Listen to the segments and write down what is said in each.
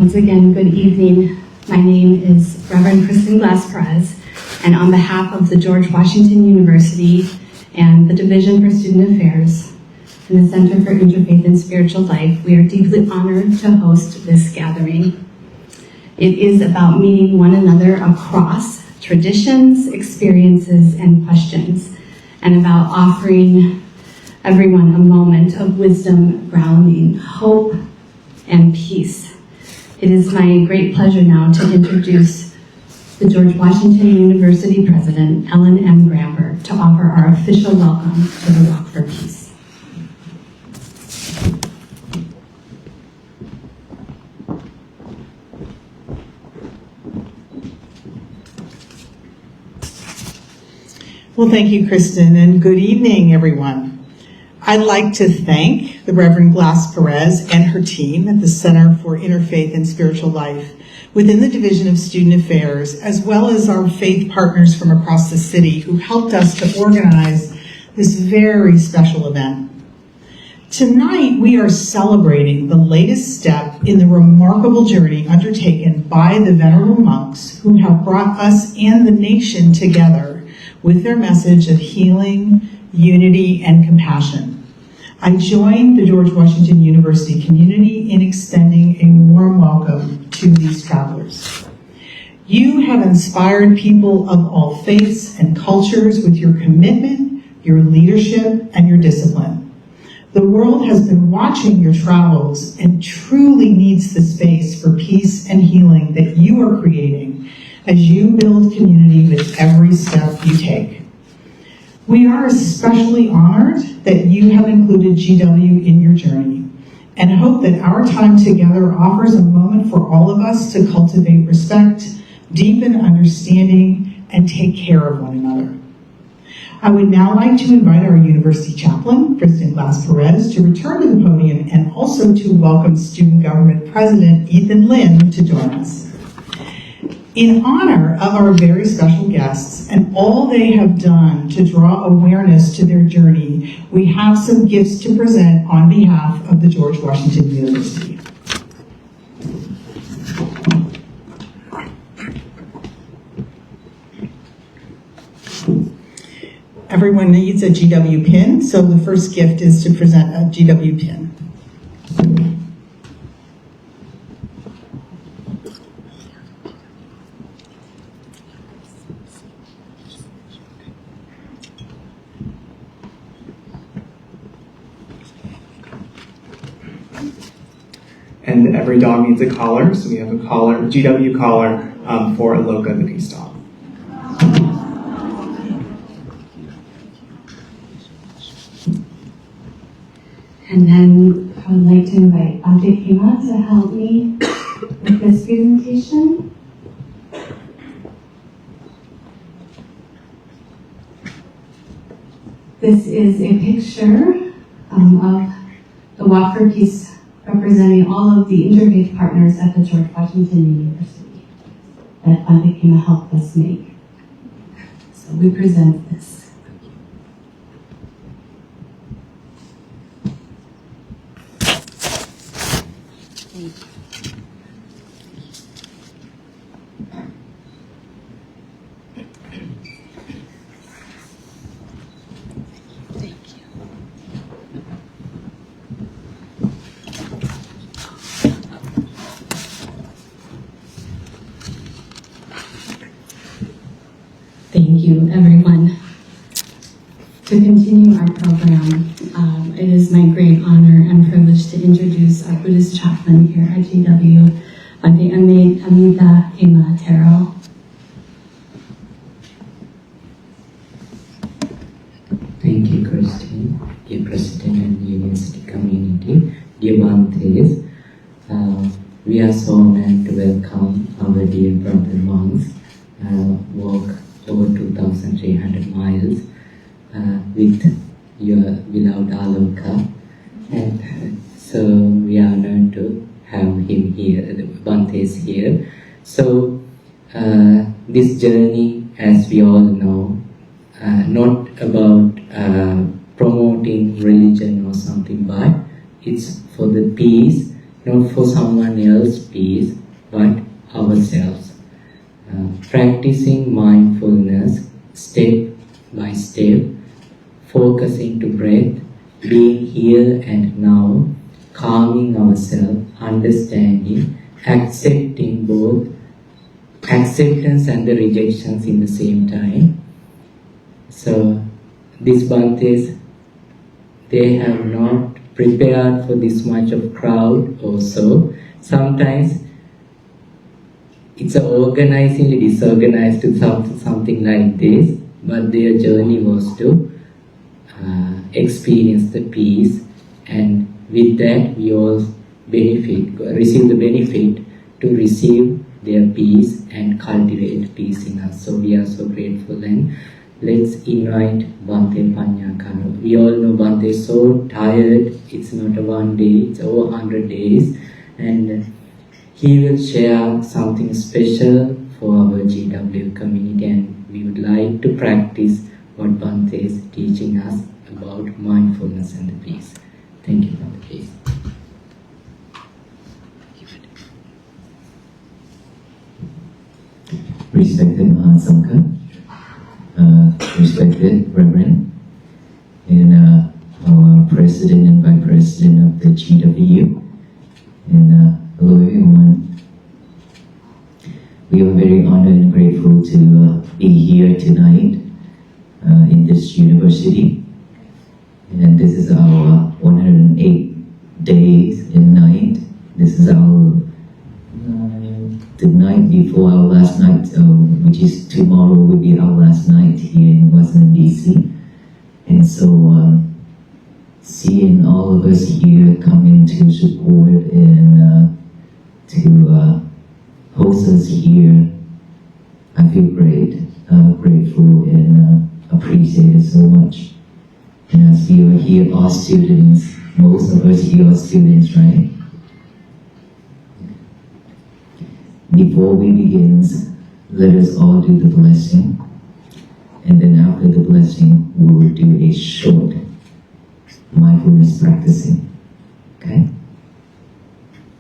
Once again, good evening. My name is Reverend Kristen Glass-Perez, and on behalf of the George Washington University and the Division for Student Affairs and the Center for Interfaith and Spiritual Life, we are deeply honored to host this gathering. It is about meeting one another across traditions, experiences, and questions, and about offering everyone a moment of wisdom, grounding, hope, and peace. It is my great pleasure now to introduce the George Washington University President, Ellen M. Gramberg, to offer our official welcome to the Walk for Peace. Well, thank you, Kristen, and good evening, everyone. I'd like to thank the Reverend Glass-Perez and her team at the Center for Interfaith and Spiritual Life within the Division of Student Affairs, as well as our faith partners from across the city who helped us to organize this very special event. Tonight, we are celebrating the latest step in the remarkable journey undertaken by the venerable monks who have brought us and the nation together with their message of healing, unity, and compassion. I join the George Washington University community in extending a warm welcome to these travelers. You have inspired people of all faiths and cultures with your commitment, your leadership, and your discipline. The world has been watching your travels and truly needs the space for peace and healing that you are creating as you build community with every step you take. We are especially honored that you have included GW in your journey and hope that our time together offers a moment for all of us to cultivate respect, deepen understanding, and take care of one another. I would now like to invite our university chaplain, Kristen Glass-Perez, to return to the podium and also to welcome Student Government President Ethan Lin to join us. In honor of our very special guests and all they have done to draw awareness to their journey, we have some gifts to present on behalf of the George Washington University. Everyone needs a GW pin, so the first gift is to present a GW pin. And every dog needs a collar, so we have a collar, GW collar, for Loka, the peace dog. And then I would like to invite Bhante Pannakara to help me with this presentation. This is a picture of the Walk for Peace representing all of the interfaith partners at the George Washington University that Bhante Pannakara helped us make. So we present this. Thank you, everyone. To continue our program, it is my great honor and privilege to introduce our Buddhist chaplain here at GW, Bhante Amita Hema Taro. Thank you, Christine, dear President and University community, dear Bhantes. We are so honored to welcome our dear brother monks, walk over 2,300 miles with your beloved Aloka. And so we are honored to have him here, the Bhantes here. So this journey, as we all know, not about promoting religion or something, but it's for the peace not for someone else's peace, but ourselves. Practicing mindfulness step by step, focusing to breath, being here and now, calming ourselves, understanding, accepting both acceptance and the rejections in the same time. So these Bhantes, they have not prepared for this much of crowd also. Sometimes it's organizingly disorganized to something like this, but their journey was to experience the peace, and with that we all receive the benefit to receive their peace and cultivate peace in us. So we are so grateful, and let's invite Bhante Pannakara. We all know Bhante is so tired. It's not a one day, it's over 100 days, and he will share something special for our GW community, and we would like to practice what Bhante is teaching us about mindfulness and the peace. Thank you, Bhante, please. Respected Sangha, respected Reverend, and our President and Vice President of the GWU, and hello everyone. We are very honored and grateful to be here tonight in this university, and this is our 108 days and night. This is our the night before our last night, which is tomorrow, will be our last night here in Washington DC. And so seeing all of us here coming to support and to host us here, I feel great, grateful, and appreciate it so much. And as we are here, all students, most of us here are students, right? Before we begin, let us all do the blessing, and then after the blessing, we will do a short mindfulness practicing. Okay?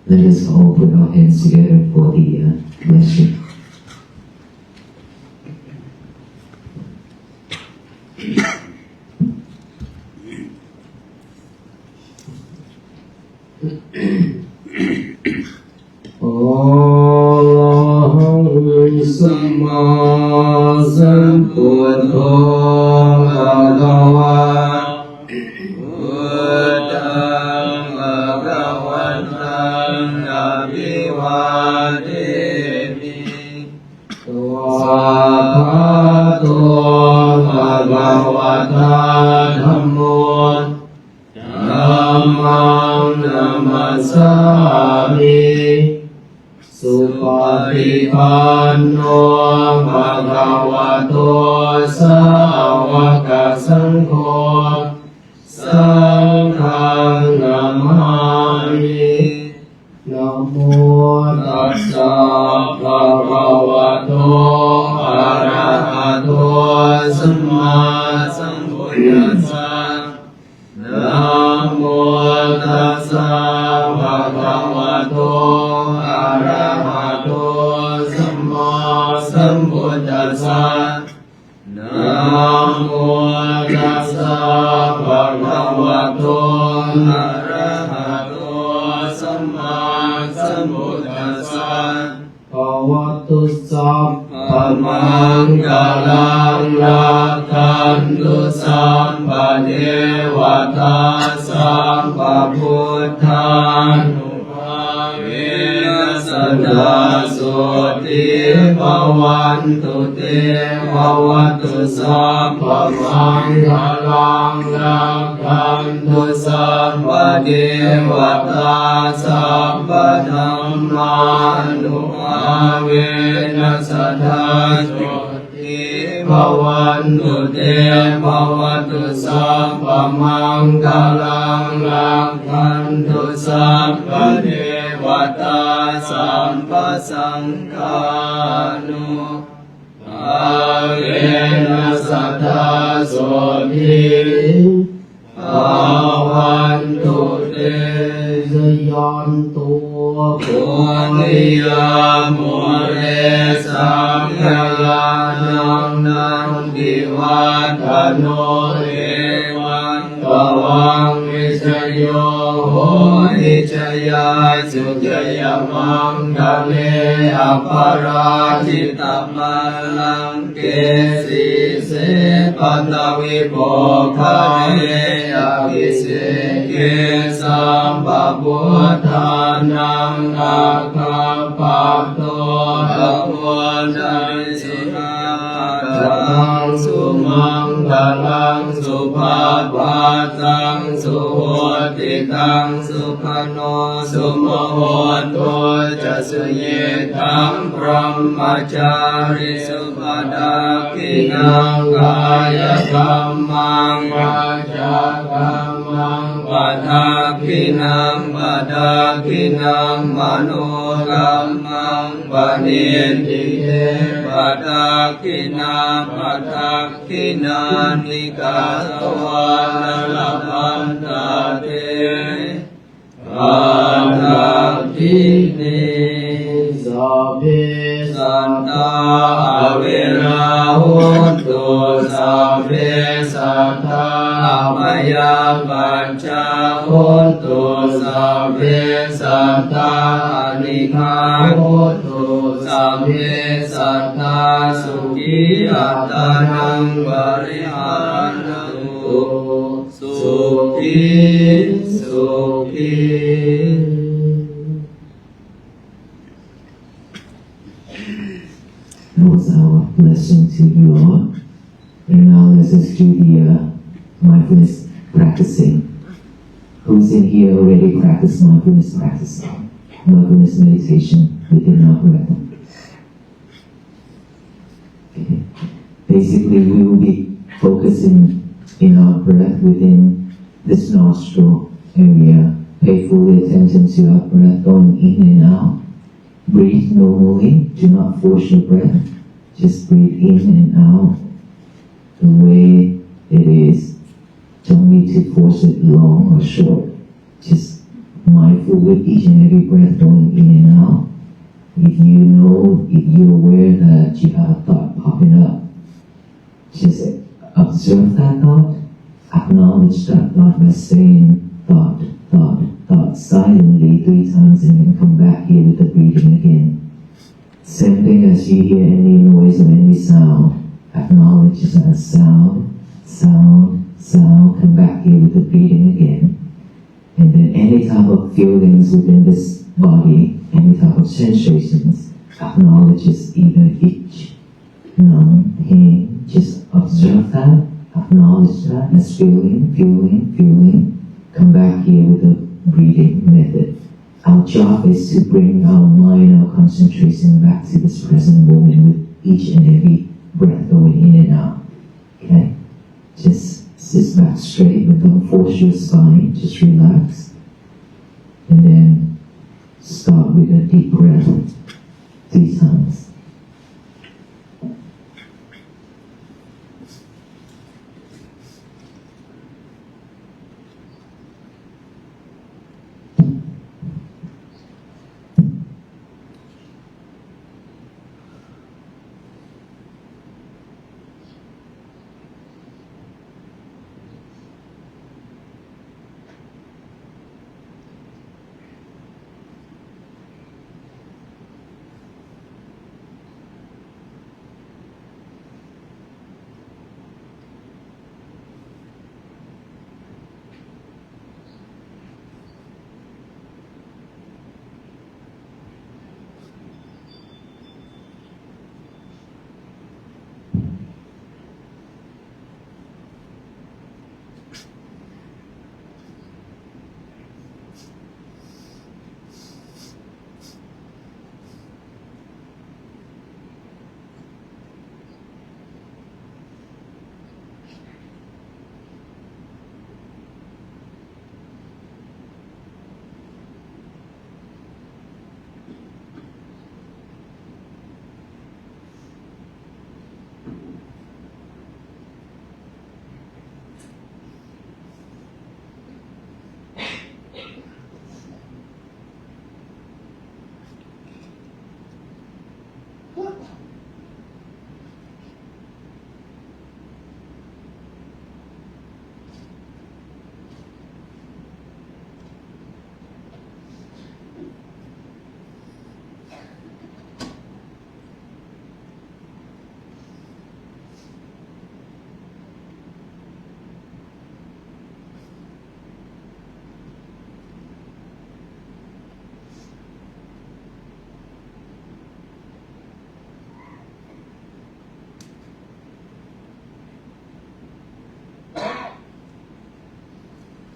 Let us all put our hands together for the blessing. Samma Sambuddho Bhagava Buddhaṃ Bhagavatāṃ Abhivādemi Svabbhato Bhagavata Dhammo Dhammam Namasami Supatipanno Bhagavato Sāvaka Saṅgho Saṅgham Namami. Namo Tassa Bhagavato Arahato Samma Sambuddhassa. Namo Tassa Bhagavato Arahato Samma Sambuddhassa. Namo Tassa Bhagavato Arahato Samma Sambuddhassa. Bhavatu Sabbha Mangalam Rakantu Sabbha Devata Sabbha Buddhanupavena Sada Soti Bhavantu Te Bhavatu Sabbha Mangalam Rakantu Sabbha Devata Sabbha Dhammanupavena Sada Soti Bhavantu Te Bhavatu Sabbha Mangalam Rakantu Sabbha Devata Sabbha Saṅghānu Avena Sada Soti Bhavantu Te จะย้อนตัวโพธิยาโมเรสังขยานังนันติวัฏโนเอวันตวังวิชโยโหนิชยาสุจยมังคะเลอปาราชิตมัลลังเกสีเสปัตตวิโภคะเรอภิเสเกสัมปะพุทธานังอาคาปะโตอะโพธังสุนาทังสุมังคลังสุภาพาตังสุโหติตังสุขโนสุโมโหโตจะสุเยตังพรหมจาริสุปดาคินังกายกรรมังวาจากรรมังปะทาคินังปะทาคินังมโนกรรมังปะเนติเตปะทาคินาปะทาคินานิกาสวานลพันตาเตอาทักขิเนสัพเพสันตาอเวราหุตุสัพเพสัทธามยาปัญจโหตุสัพเพสัทธานิฆาโหตุสัพเพสัทธาสุขีอัตตานังบริหารตุสุขีสุขี That was our blessing to you all. And now let's just do the mindfulness practicing. Who's in here already practice mindfulness practice? Mindfulness meditation within our breath. Okay. Basically, we will be focusing in our breath within this nostril area. Pay full attention to our breath going in and out. Breathe normally. Do not force your breath. Just breathe in and out the way it is. Don't need to force it long or short. Just mindful with each and every breath going in and out. If you're aware that you have a thought popping up, just observe that thought, acknowledge that thought by saying thought, thought, thought silently 3 times, and then come back here with the breathing again. Same thing as you hear any noise or any sound, acknowledge that sound, sound, sound, come back here with the breathing again. And then any type of feelings within this body, any type of sensations, acknowledge either itch, numb, pain, just observe that, acknowledge that as feeling, feeling, feeling, come back here with the breathing method. Our job is to bring our mind, our concentration back to this present moment with each and every breath going in and out. Okay? Just sit back straight, but don't force your spine, just relax. And then start with a deep breath 3 times.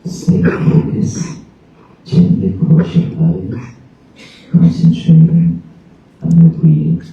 Stay focused. Gently close your eyes. Concentrating on your breathing.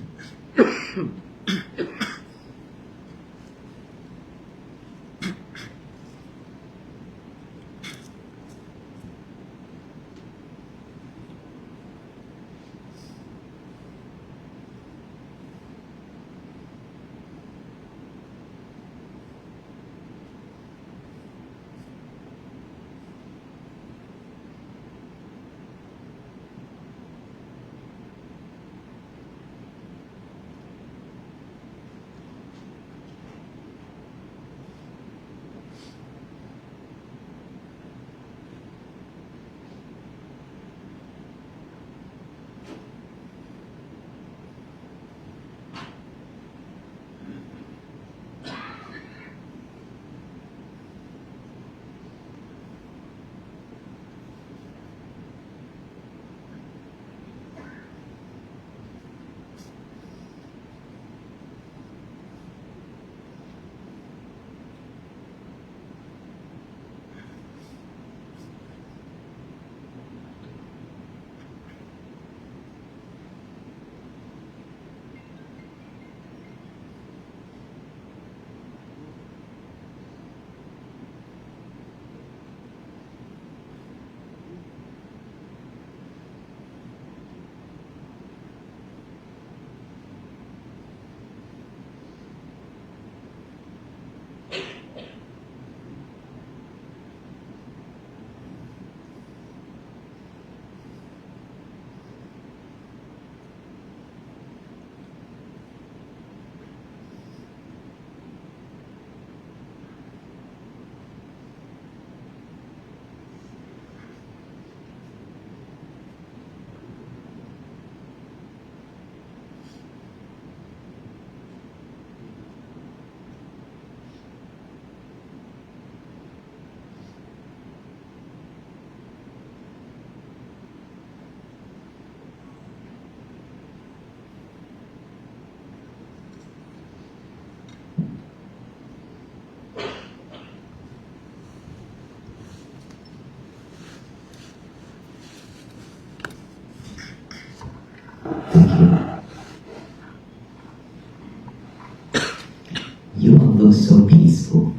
You all look so peaceful.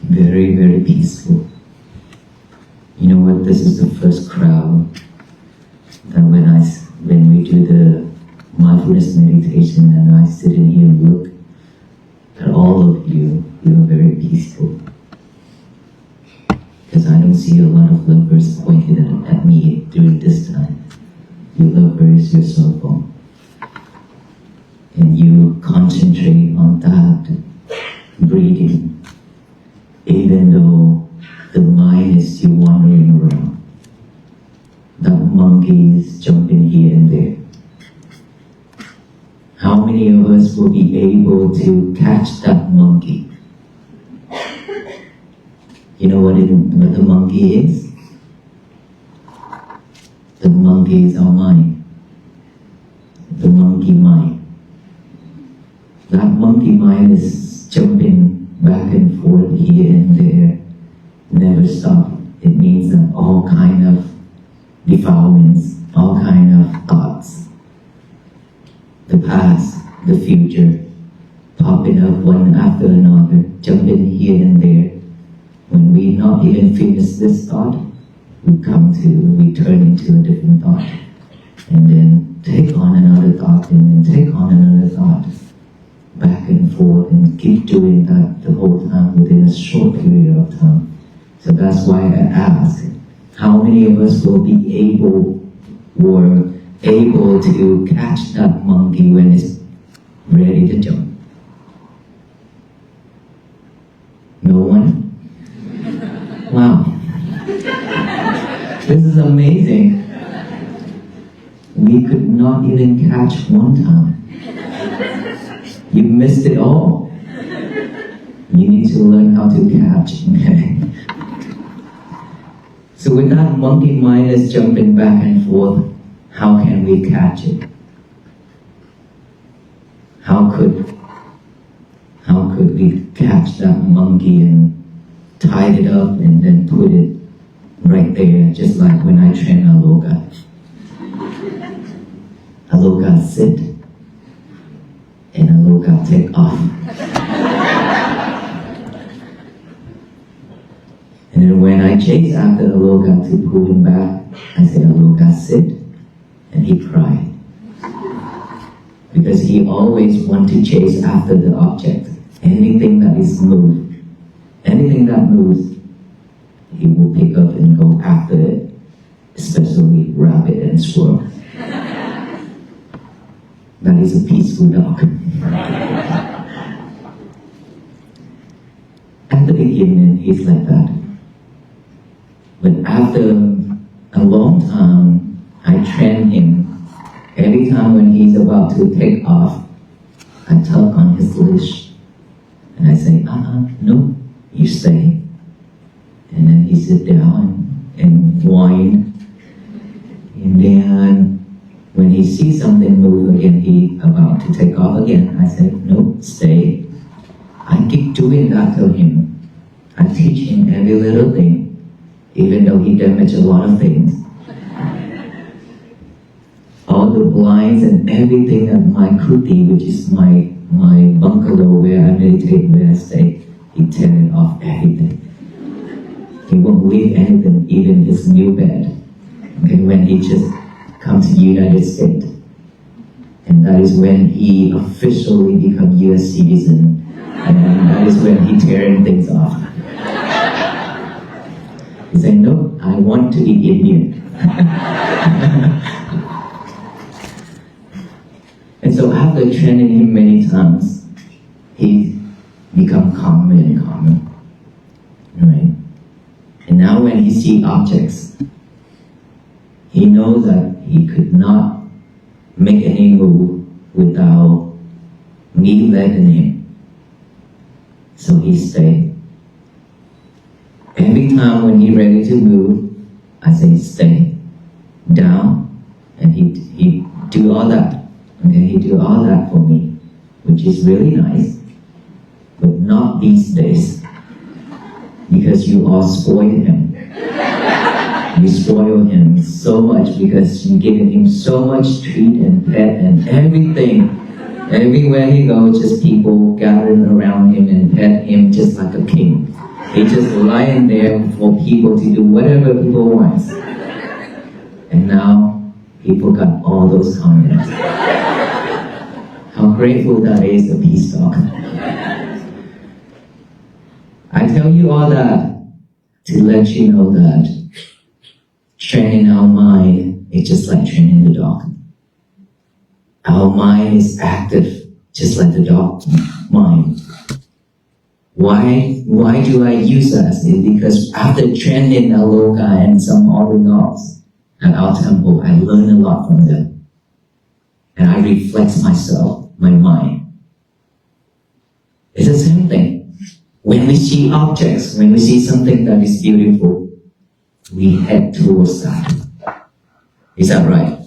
Very, very peaceful. You know what? This is the first crowd that when we do the mindfulness meditation and I sit in here and look at all of you, you are very peaceful. Because I don't see a lot of lovers pointing at me during this time. You lovers, your cell phone. And you concentrate on that breathing, even though the mind is still wandering around. That monkey is jumping here and there. How many of us will be able to catch that monkey? You know what the monkey is? The monkey is our mind. The monkey mind. That monkey mind is jumping back and forth here and there, never stop. It means that all kind of defilements, all kind of thoughts, the past, the future, popping up one after another, jumping here and there. When we not even finish this thought, we turn into a different thought, and then take on another thought, and then take on another thought. Back and forth, and keep doing that the whole time within a short period of time. So that's why I ask, how many of us will be able to catch that monkey when it's ready to jump? No one? Wow. This is amazing. We could not even catch one time. You missed it all. You need to learn how to catch, okay? So with that monkey mind is jumping back and forth, how can we catch it? How could we catch that monkey and tied it up and then put it right there, just like when I train Aloka. Aloka sit, and Aloka take off. And then when I chase after Aloka to pull him back, I say, Aloka sit, and he cried. Because he always wants to chase after the object. Anything that is moved, anything that moves, he will pick up and go after it, especially rabbit and squirrel. That is a peaceful dog. At the beginning, he's like that. But after a long time, I train him. Every time when he's about to take off, I tug on his leash. And I say, no, you stay. And then he sit down and whine. And then when he sees something move again, he about to take off again, I say, no, stay. I keep doing that to him. I teach him every little thing, even though he damaged a lot of things. All the blinds and everything at my kuti, which is my bungalow where I meditate, where I stay, he tear it off everything. He won't leave anything, even his new bed. Okay, when he just comes to United States. And that is when he officially becomes US citizen. And that is when he tearing things off. He said, no, I want to be Indian. And so after training him many times, he become calmer and calmer, right? And now when he sees objects, he knows that he could not make any move without me letting him. So he stayed. Every time when he's ready to move, I say stay, down, and he do all that. Okay, he do all that for me, which is really nice, but not these days, because you all spoil him. You spoil him so much because you giving him so much treat and pet and everything. Everywhere he goes, just people gathering around him and pet him just like a king. He just lying there for people to do whatever people want. And now people got all those comments. How grateful that is, the peace talk. I tell you all that to let you know that training our mind is just like training the dog. Our mind is active, just like the dog mind. Why do I use that? It's because after training Aloka and some other dogs at our temple, I learn a lot from them. And I reflect myself, my mind. It's the same thing. When we see objects, when we see something that is beautiful, we head towards that. Is that right?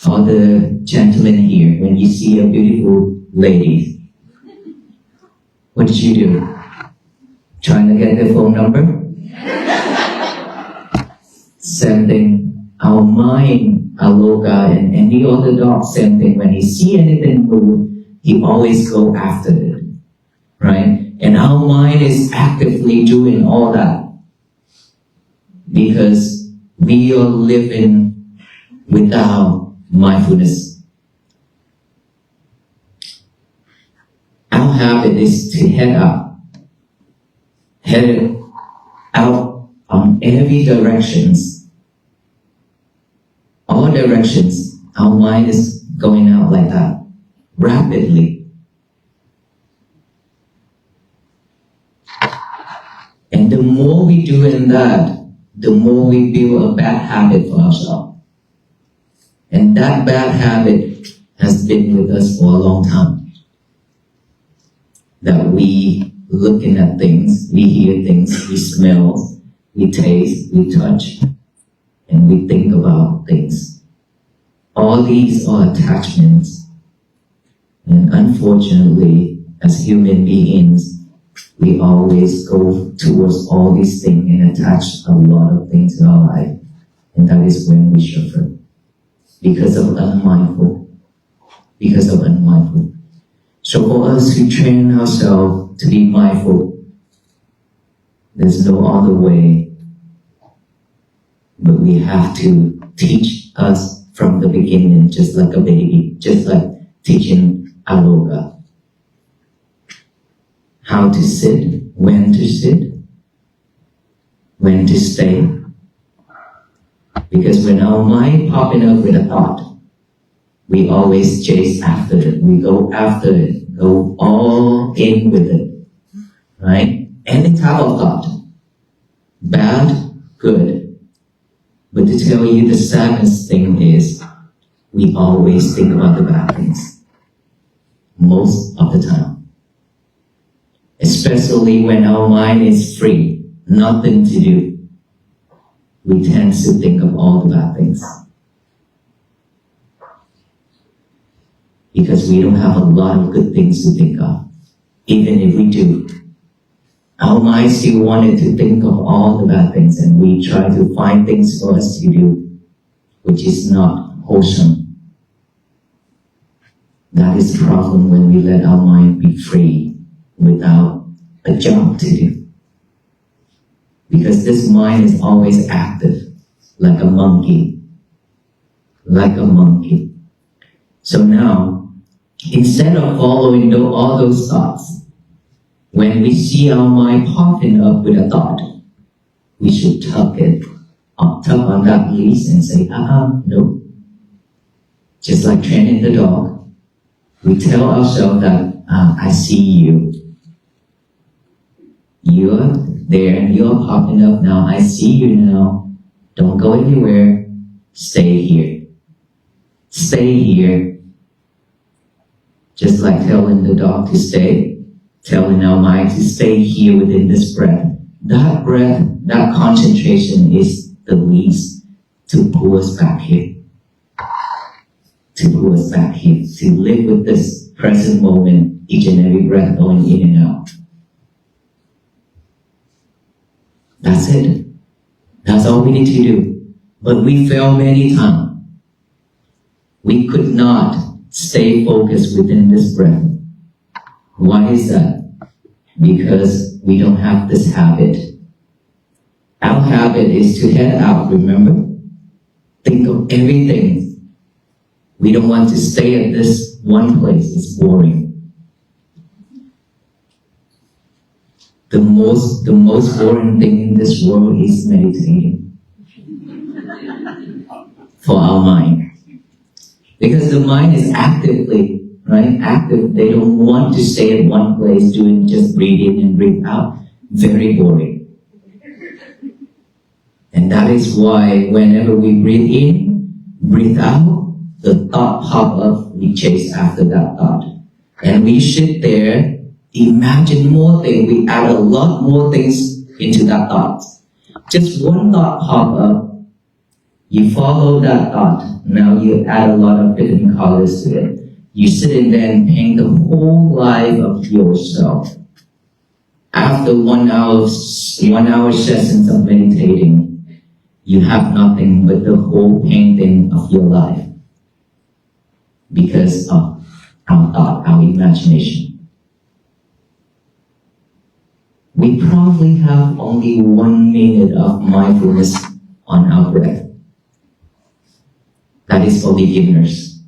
All the gentlemen here, when you see a beautiful lady, what did you do? Trying to get their phone number? Same thing. Our mind, Aloka, and any other dog, same thing. When he see anything move, he always go after it, right? And our mind is actively doing all that because we are living without mindfulness. Our habit is to head out on every directions. All directions, our mind is going out like that, rapidly. And the more we do in that, the more we build a bad habit for ourselves. And that bad habit has been with us for a long time. That we looking at things, we hear things, we smell, we taste, we touch, and we think about things. All these are attachments. And unfortunately, as human beings, We always go towards all these things and attach a lot of things in our life. And that is when we suffer. Because of unmindful. Because of unmindful. So for us to train ourselves to be mindful, there's no other way. But we have to teach us from the beginning, just like a baby, just like teaching Aloka. How to sit, when to stay. Because when our mind popping up with a thought, we always chase after it. We go after it, go all in with it, right? Any type of thought, bad, good. But to tell you the saddest thing is, we always think about the bad things. Most of the time. Especially when our mind is free, nothing to do. We tend to think of all the bad things. Because we don't have a lot of good things to think of. Even if we do. Our mind still wanted to think of all the bad things, and we try to find things for us to do, which is not wholesome. That is the problem when we let our mind be free without a job to do. Because this mind is always active, like a monkey. Like a monkey. So now, instead of following all those thoughts, when we see our mind popping up with a thought, we should tug on that leash and say, no. Just like training the dog, we tell ourselves that, I see you. You're there and you're popping up now. I see you now. Don't go anywhere. Stay here. Stay here. Just like telling the dog to stay, telling our mind to stay here within this breath. That breath, that concentration is the least to pull us back here. To pull us back here. To live with this present moment, each and every breath going in and out. That's it. That's all we need to do. But we fail many times. We could not stay focused within this breath. Why is that? Because we don't have this habit. Our habit is to head out, remember? Think of everything. We don't want to stay at this one place. It's boring. The most boring thing in this world is meditating. For our mind. Because the mind is actively, right? Active. They don't want to stay at one place doing just breathe in and breathe out. Very boring. And that is why whenever we breathe in, breathe out, the thought pop up, we chase after that thought. And we sit there, imagine more things, we add a lot more things into that thought. Just one thought pop up, you follow that thought, now you add a lot of different colors to it. You sit in there and paint the whole life of yourself. After 1 hour sessions of meditating, you have nothing but the whole painting of your life. Because of our thought, our imagination. We probably have only 1 minute of mindfulness on our breath. That is for beginners.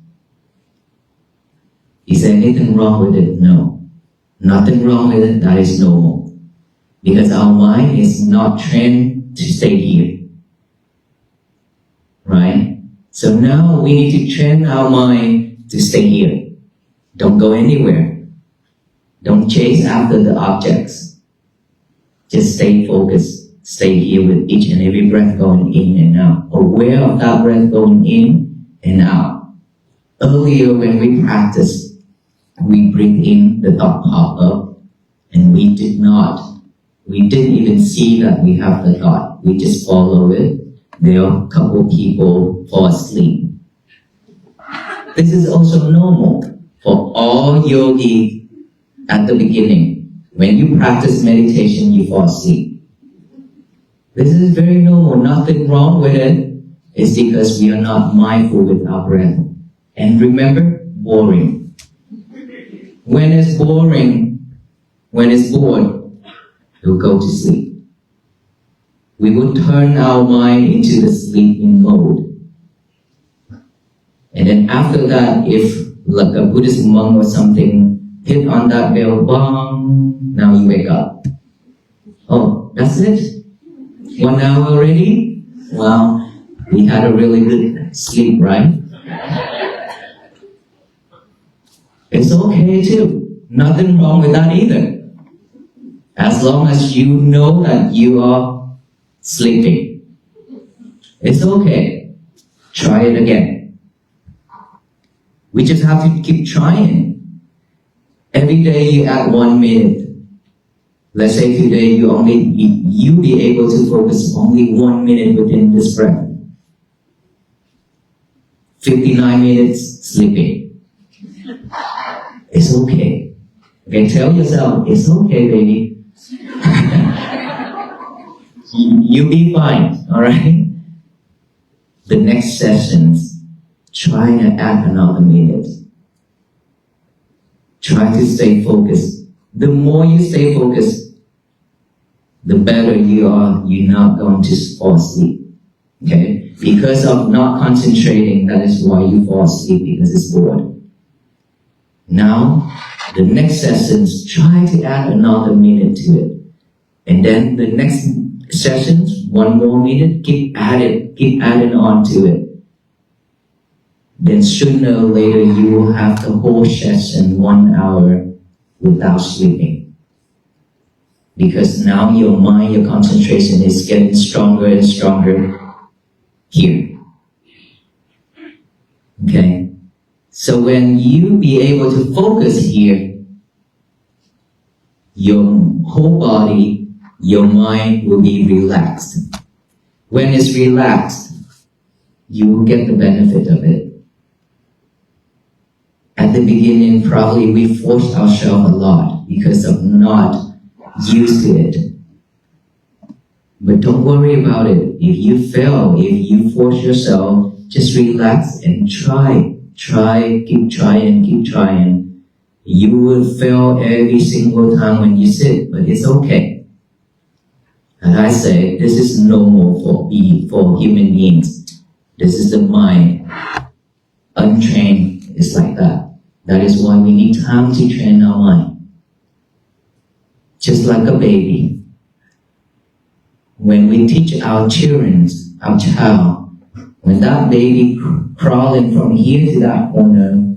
Is there anything wrong with it? No. Nothing wrong with it, that is normal. Because our mind is not trained to stay here. Right? So now we need to train our mind to stay here. Don't go anywhere. Don't chase after the objects. Just stay focused. Stay here with each and every breath going in and out. Aware of that breath going in and out. Earlier when we practiced, we breathe in, the thought pop up, and we didn't even see that we have the thought. We just follow it. There are a couple people fall asleep. This is also normal for all yogi at the beginning. When you practice meditation, you fall asleep. This is very normal, nothing wrong with it. It's because we are not mindful with our breath. And remember, boring. When it's boring, when it's bored, we'll go to sleep. We will turn our mind into the sleeping mode. And then after that, if like a Buddhist monk or something hit on that bell, bang, now you wake up. Oh, that's it? 1 hour already? Well, we had a really good sleep, right? It's okay too. Nothing wrong with that either. As long as you know that you are sleeping. It's okay. Try it again. We just have to keep trying. Every day you add 1 minute. Let's say today you be able to focus only 1 minute within this breath. 59 minutes sleeping. It's okay. Okay, tell yourself, it's okay, baby. You'll be fine, alright? The next sessions, try to add another minute. Try to stay focused. The more you stay focused, the better you are. You're not going to fall asleep. Okay? Because of not concentrating, that is why you fall asleep, because it's bored. Now, the next sessions, try to add another minute to it. And then the next sessions, 1 more minute, keep adding on to it. Then sooner or later, you will have the whole session 1 hour without sleeping. Because now your mind, your concentration is getting stronger and stronger here. Okay? So when you be able to focus here, your whole body, your mind will be relaxed. When it's relaxed, you will get the benefit of it. At the beginning, probably we forced ourselves a lot because of not used to it. But don't worry about it. If you fail, if you force yourself, just relax and try. Try, keep trying. You will fail every single time when you sit, but it's okay. As I say, this is normal for human beings. This is the mind. Untrained is like that. That is why we need time to train our mind. Just like a baby. When we teach our child, when that baby crawling from here to that corner,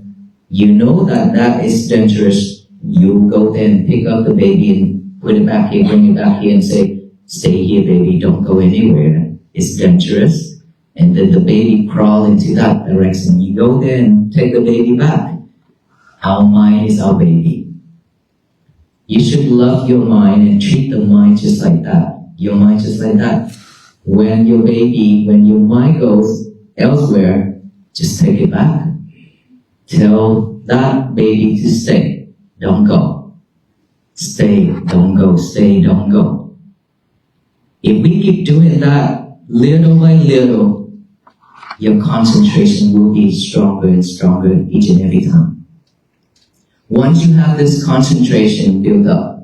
you know that is dangerous. You go there and pick up the baby and put it back here, bring it back here and say, stay here, baby, don't go anywhere. It's dangerous. And then the baby crawl into that direction. You go there and take the baby back. Our mind is our baby. You should love your mind and treat the mind just like that. Your mind just like that. When your mind goes elsewhere, just take it back. Tell that baby to stay. Don't go. Stay, don't go. Stay, don't go. If we keep doing that little by little, your concentration will be stronger and stronger each and every time. Once you have this concentration built up,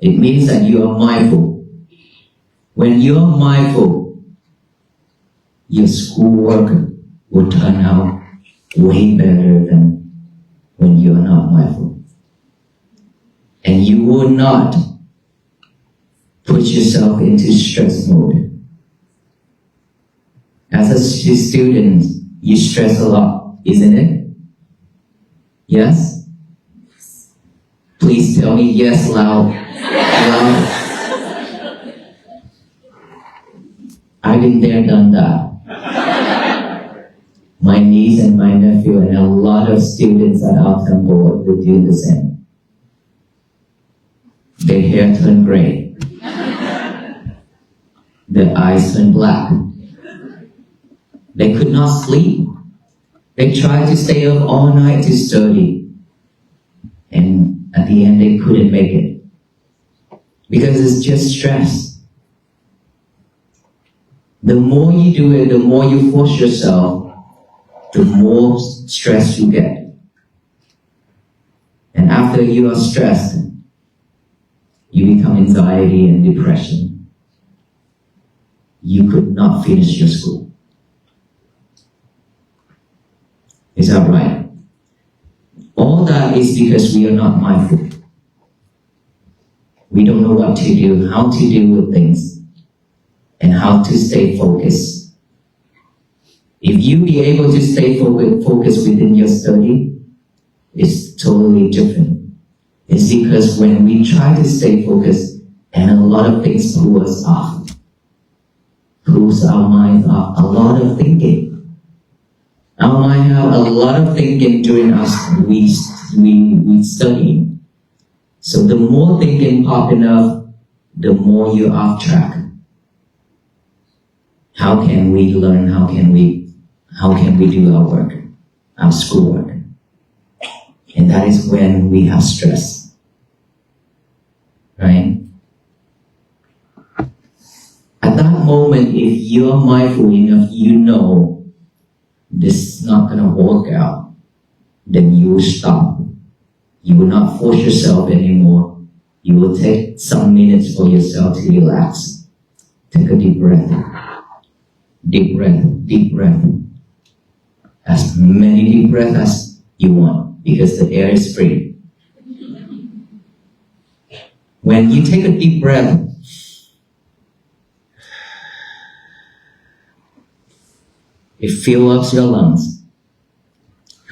it means that you are mindful. When you are mindful, your schoolwork will turn out way better than when you are not mindful. And you will not put yourself into stress mode. As a student, you stress a lot, isn't it? Yes? Please tell me yes loud. I been there, done that. My niece and my nephew and a lot of students at our temple will do the same. Their hair turned gray. Their eyes turned black. They could not sleep. They tried to stay up all night to study. And at the end they couldn't make it. Because it's just stress. The more you do it, the more you force yourself, the more stress you get. And after you are stressed, you become anxiety and depression. You could not finish your school. Is that right? All that is because we are not mindful. We don't know what to do, how to deal with things, and how to stay focused. If you be able to stay focused within your study, it's totally different. It's because when we try to stay focused, and a lot of things pull us off, pulls our mind off, a lot of thinking. Our mind have a lot of thinking during us we study. So the more thinking popping up, the more you're off track. How can we learn? How can we do our work, our schoolwork? And that is when we have stress, right? At that moment, if you're mindful enough, you know this is not going to work out, then you will stop. You will not force yourself anymore. You will take some minutes for yourself to relax. Take a deep breath. Deep breath, deep breath. As many deep breaths as you want, because the air is free. When you take a deep breath, it fills up your lungs.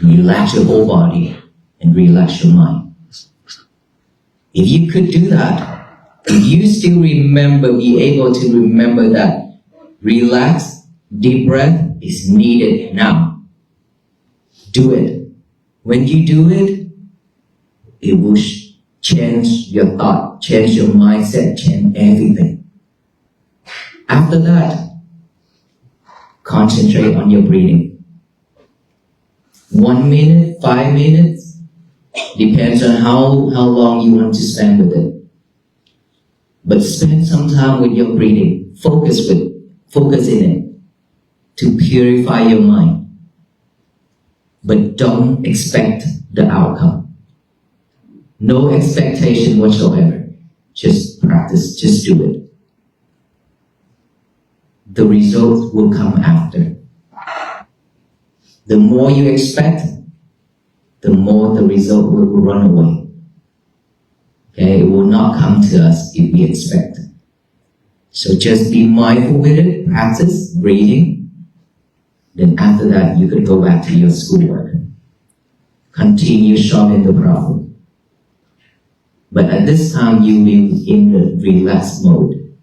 Relax your whole body and relax your mind. If you could do that, if you still be able to remember that relax, deep breath is needed now. Do it. When you do it, it will change your thought, change your mindset, change everything. After that, concentrate on your breathing. 1 minute, 5 minutes, depends on how long you want to spend with it. But spend some time with your breathing. Focus in it to purify your mind. But don't expect the outcome. No expectation whatsoever. Just practice, just do it. The results will come after. The more you expect, the more the result will run away. Okay, it will not come to us if we expect. So just be mindful with it, practice breathing. Then after that, you could go back to your schoolwork. Continue solving the problem. But at this time, you will be in the relaxed mode,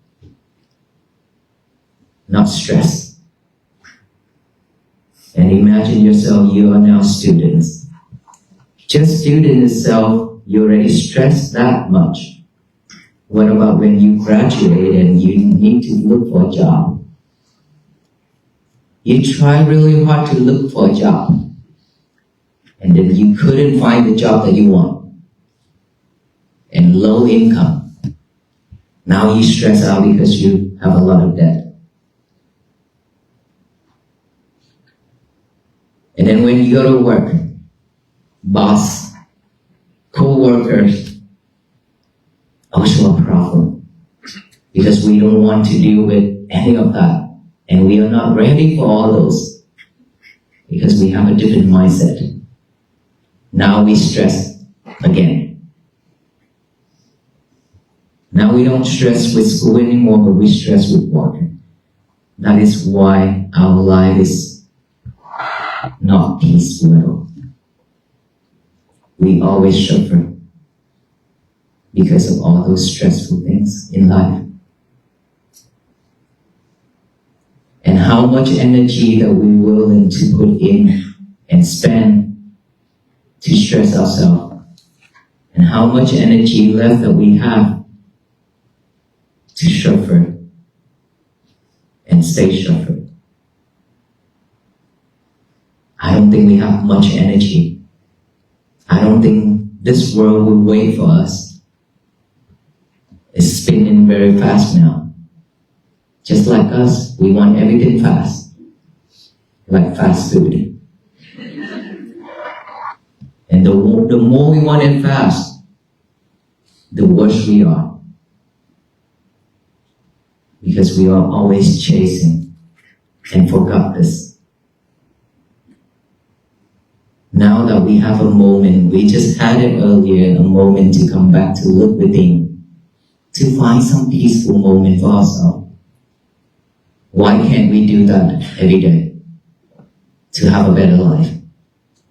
not stressed. And imagine yourself, you are now students. Just student itself, you already stressed that much. What about when you graduate and you need to look for a job? You try really hard to look for a job, and then you couldn't find the job that you want. And low income. Now you stress out because you have a lot of debt. And then when you go to work, boss, co-workers, also a problem. Because we don't want to deal with any of that. And we are not ready for all those. Because we have a different mindset. Now we stress again. Now we don't stress with school anymore, but we stress with work. That is why our life is not peaceful at all. We always suffer because of all those stressful things in life. And how much energy that we're willing to put in and spend to stress ourselves, and how much energy left that we have to suffer and stay suffered. I don't think we have much energy. I don't think this world will wait for us. It's spinning very fast now. Just like us, we want everything fast, like fast food. And the more we want it fast, the worse we are. Because we are always chasing and forgot this. Now that we have a moment, we just had it earlier, a moment to come back to look within, to find some peaceful moment for ourselves. Why can't we do that every day? To have a better life,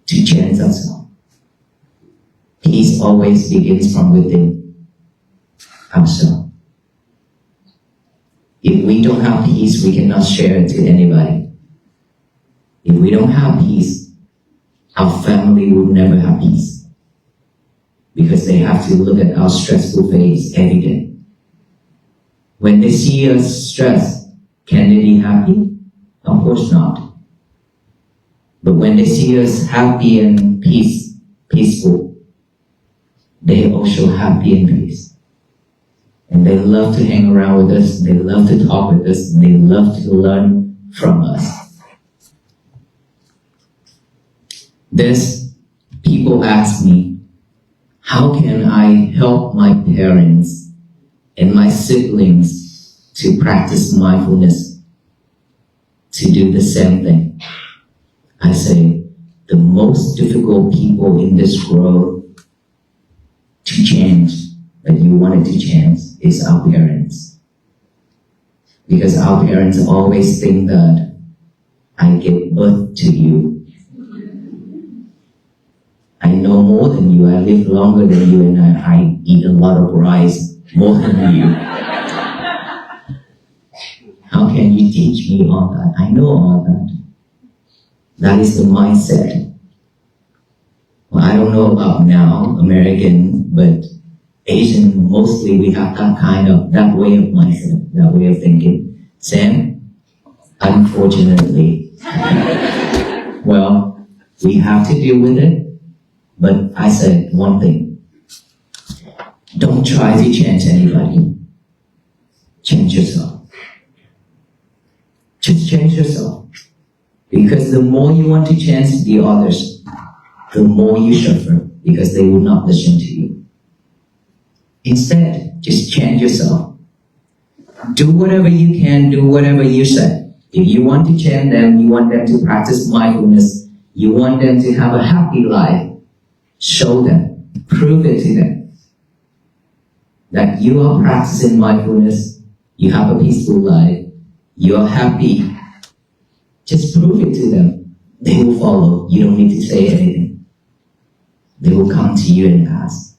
to change ourselves. Peace always begins from within ourselves. If we don't have peace, we cannot share it to anybody. If we don't have peace, our family will never have peace. Because they have to look at our stressful face every day. When they see us stressed, can they be happy? Of course not. But when they see us happy and peaceful, they are also happy and peace. And they love to hang around with us, they love to talk with us, they love to learn from us. There's people ask me, how can I help my parents and my siblings to practice mindfulness, to do the same thing? I say, the most difficult people in this world to change, that you wanted to change, is our parents. Because our parents always think that I gave birth to you. I know more than you, I live longer than you, and I eat a lot of rice more than you. How can you teach me all that? I know all that. That is the mindset. Well, I don't know about now, American, but Asian, mostly we have that way of mindset, that way of thinking. Sam, unfortunately, well, we have to deal with it. But I said one thing, don't try to change anybody. Change yourself. Just change yourself. Because the more you want to change the others, the more you suffer, because they will not listen to you. Instead, just change yourself. Do whatever you can, do whatever you say. If you want to change them, you want them to practice mindfulness, you want them to have a happy life, show them, prove it to them that you are practicing mindfulness, you have a peaceful life, you are happy. Just prove it to them. They will follow. You don't need to say anything. They will come to you and ask.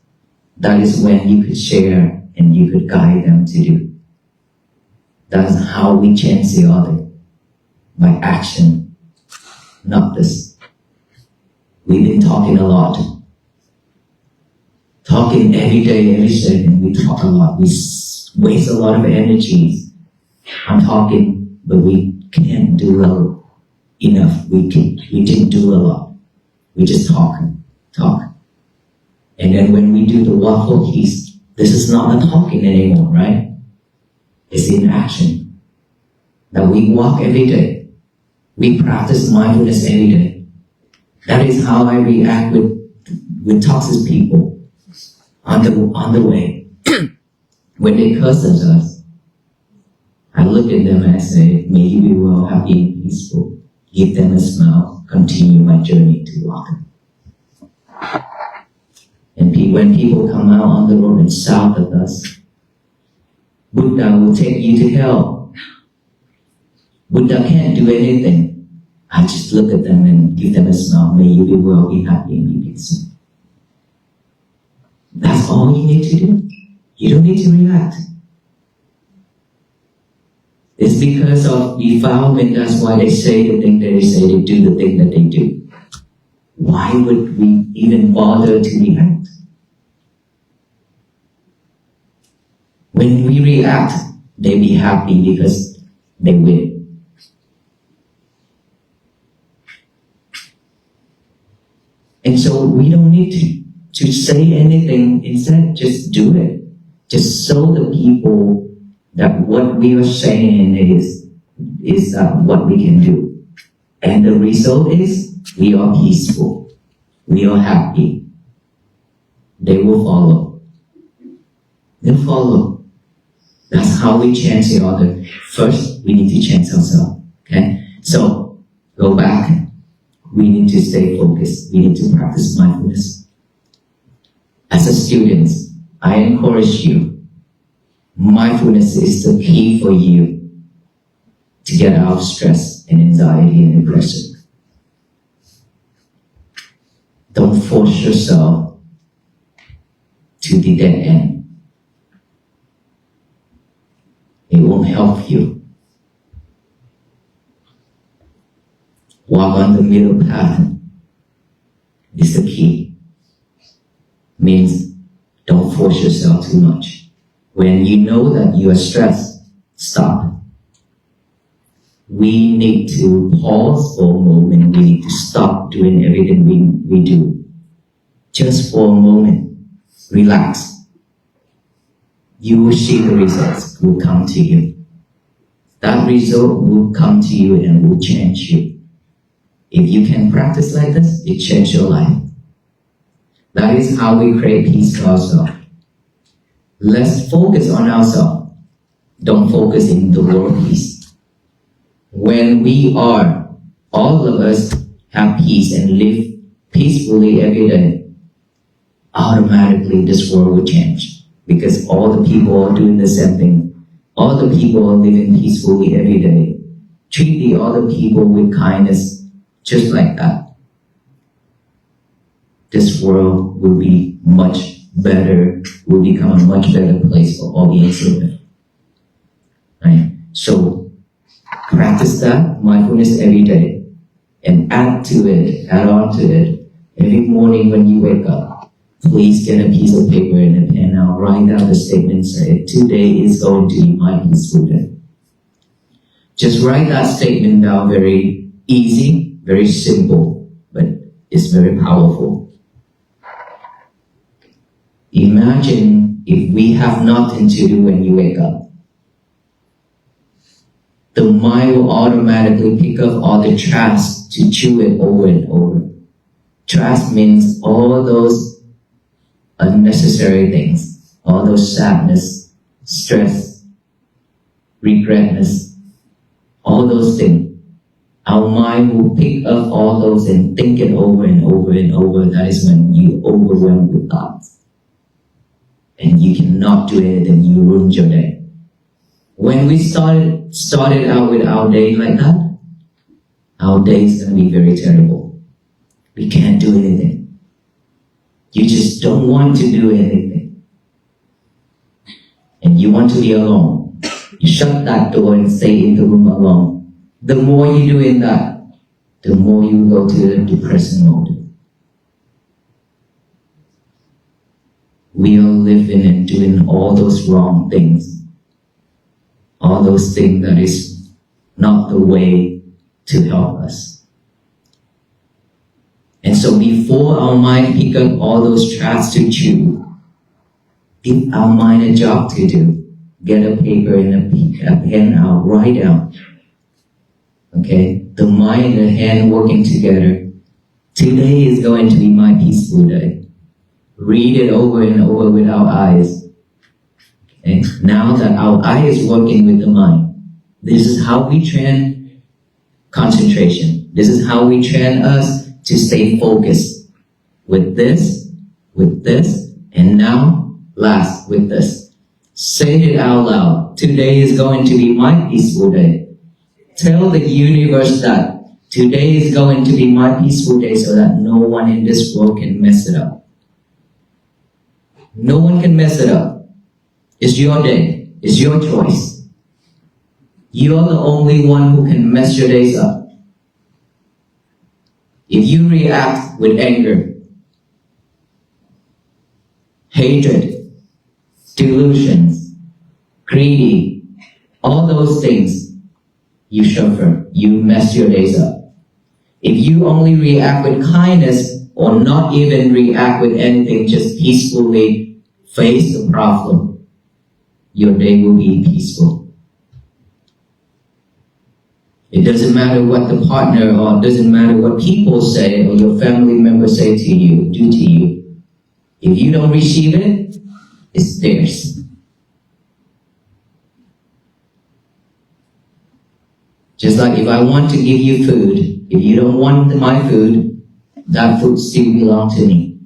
That is when you could share and you could guide them to do. That's how we change the other. By action, not this. We've been talking a lot. Talking every day, every second, we talk a lot. We waste a lot of energy on talking, but we can't do enough. We didn't do a lot. We just talk. And then when we do the waffle piece, this is not a talking anymore, right? It's in action. That we walk every day. We practice mindfulness every day. That is how I react with toxic people. On the way, when they curse at us, I look at them and I say, may you be well, happy and peaceful. Give them a smile, continue my journey to walk. And when people come out on the road and shout at us, Buddha will take you to hell. Buddha can't do anything. I just look at them and give them a smile, may you be well, be happy and be peaceful. That's all you need to do. You don't need to react. It's because of defilement, that's why they say the thing that they say, they do the thing that they do. Why would we even bother to react? When we react, they be happy because they win. And so we don't need to to say anything. Instead, just do it. Just show the people that what we are saying is what we can do. And the result is we are peaceful. We are happy. They will follow. They'll follow. That's how we change the other. First, we need to change ourselves. Okay? So, go back. We need to stay focused. We need to practice mindfulness. As a student, I encourage you. Mindfulness is the key for you to get out of stress and anxiety and depression. Don't force yourself to the dead end. It won't help you. Walk on the middle path is the key. Means don't force yourself too much. When you know that you are stressed, stop. We need to pause for a moment. We need to stop doing everything we do. Just for a moment, relax. You will see the results will come to you. That result will come to you and will change you. If you can practice like this, it changes your life. That is how we create peace for ourselves. Let's focus on ourselves. Don't focus in the world peace. When we are, all of us have peace and live peacefully every day, automatically this world will change. Because all the people are doing the same thing. All the people are living peacefully every day. Treat the other people with kindness, just like that. This world will be much better, will become a much better place for all beings living. Right? So, practice that mindfulness every day and add on to it. Every morning when you wake up, please get a piece of paper and a pen. Now write down the statement. Say, today is going to be my peaceful day. Just write that statement down. Very easy, very simple, but it's very powerful. Imagine if we have nothing to do when you wake up. The mind will automatically pick up all the trash to chew it over and over. Trash means all those unnecessary things, all those sadness, stress, regretness, all those things. Our mind will pick up all those and think it over and over and over. That is when you overwhelm with thoughts. And you cannot do anything, you ruin your day. When we started out with our day like that, our day is going to be very terrible. We can't do anything. You just don't want to do anything. And you want to be alone. You shut that door and stay in the room alone. The more you do in that, the more you go to the depression mode. We are living and doing all those wrong things. All those things that is not the way to help us. And so before our mind pick up all those trash to chew, give our mind a job to do. Get a paper and a pen out, write down. Okay? The mind and the hand working together. Today is going to be my peaceful day. Read it over and over with our eyes. Okay? Now that our eye is working with the mind, this is how we train concentration. This is how we train us to stay focused. With this, and now, last with this. Say it out loud. Today is going to be my peaceful day. Tell the universe that today is going to be my peaceful day so that no one in this world can mess it up. No one can mess it up. It's your day. It's your choice. You're the only one who can mess your days up. If you react with anger, hatred, delusions, greedy, all those things, you suffer. You mess your days up. If you only react with kindness, or not even react with anything, just peacefully face the problem, your day will be peaceful. It doesn't matter what the partner, or it doesn't matter what people say or your family members say to you, do to you. If you don't receive it, it's theirs. Just like if I want to give you food, if you don't want my food, that food still belongs to me.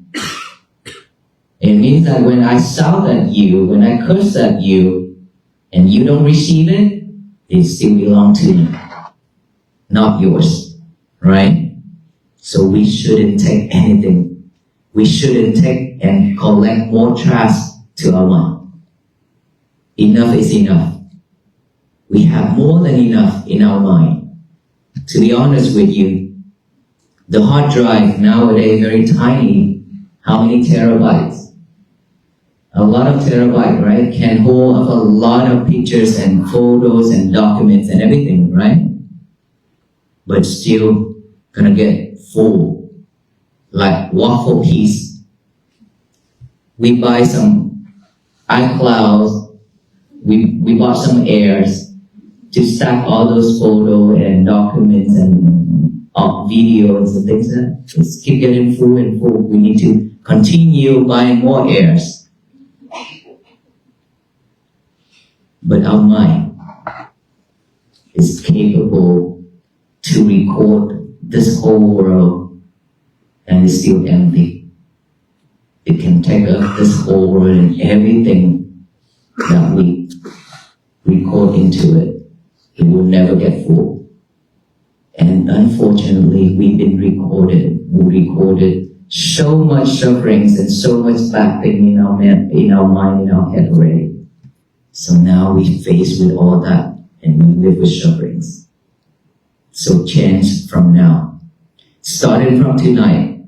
It means that when I shout at you, when I curse at you, and you don't receive it, it still belongs to me, not yours, right? So we shouldn't take anything. We shouldn't take and collect more trash to our mind. Enough is enough. We have more than enough in our mind. To be honest with you, the hard drive nowadays very tiny. How many terabytes? A lot of terabyte, right? Can hold up a lot of pictures and photos and documents and everything, right? But still gonna get full, like waffle piece. We buy some iClouds, we bought some Airs to stack all those photos and documents and videos and things that just keep getting full and full. We need to continue buying more Airs. But our mind is capable to record this whole world and it's still empty. It can take up this whole world and everything that we record into it. It will never get full. And unfortunately, we've been recorded. We recorded so much sufferings and so much bad thing in our mind, in our head already. So now we face with all that and we live with sufferings. So change from now. Starting from tonight,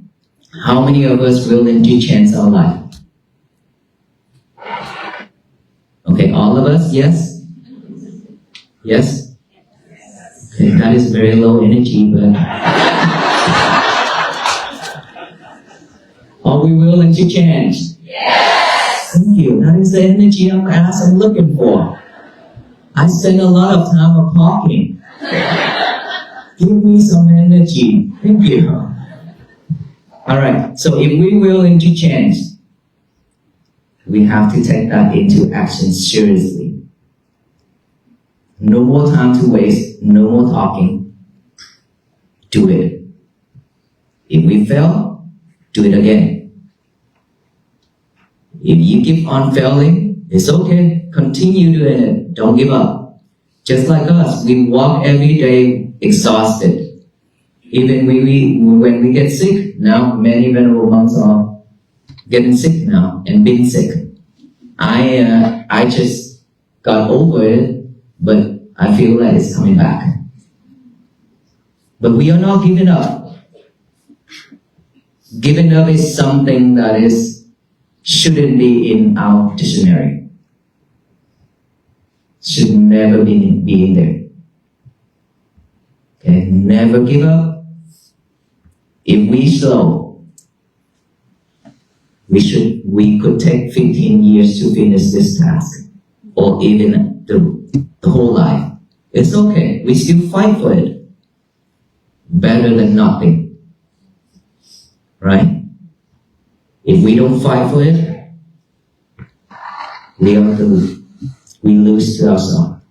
how many of us willing to change our life? Okay, all of us, yes? Yes? Okay, that is very low energy, but are we willing to change? Yes! Thank you. That is the energy I'm looking for. I spend a lot of time of talking. Give me some energy. Thank you. Alright, so if we're willing to change, we have to take that into action seriously. No more time to waste, no more talking. Do it. If we fail, do it again. If you keep on failing, it's okay. Continue doing it. Don't give up. Just like us, we walk every day exhausted. Even when we get sick, now many venerable monks are getting sick now and being sick. I just got over it, but I feel like it's coming back. But we are not giving up. Giving up is something that shouldn't be in our dictionary. Should never be in there. Okay, never give up. If we slow, we could take 15 years to finish this task, or even the whole life. It's okay. We still fight for it. Better than nothing. Right? If we don't fight for it, we lose to ourselves.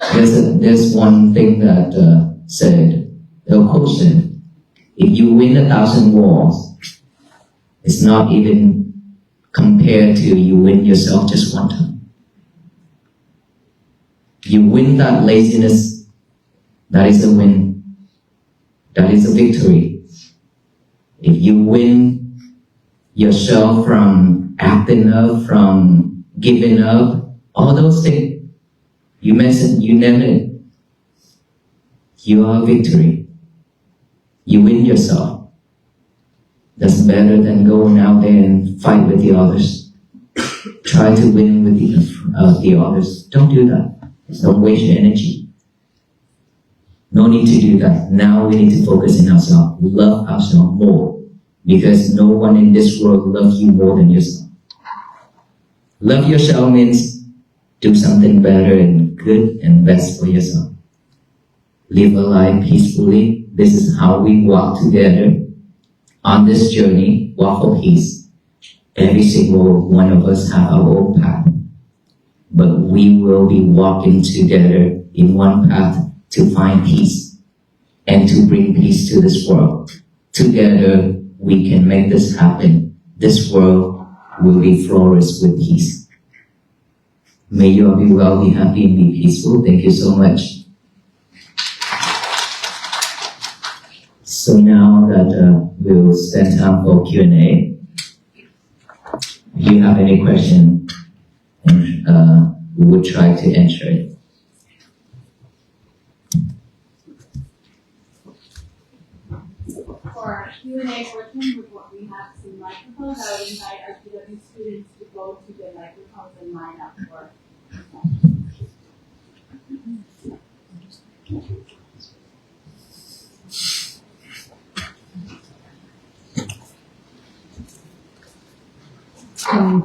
There's one thing that said, the quote said, if you win 1,000 wars, it's not even compared to you win yourself just one time. You win that laziness, that is a win. That is a victory. If you win yourself from acting up, from giving up, all those things, you mentioned, you named it. You are a victory. You win yourself. That's better than going out there and fight with the others. Try to win with the others. Don't do that. Don't waste your energy. No need to do that. Now we need to focus on ourselves, love ourselves more, because no one in this world loves you more than yourself. Love yourself means do something better and good and best for yourself. Live a life peacefully. This is how we walk together on this journey, walk for peace. Every single one of us have our own path, but we will be walking together in one path to find peace and to bring peace to this world. Together, we can make this happen. This world will be flourished with peace. May you all be well, be happy, and be peaceful. Thank you so much. So now that we'll spend time for Q&A, if you have any question, we will try to answer it. For our Q&A portion with what we have some microphones, I would invite our GW students to go to the microphones and line up for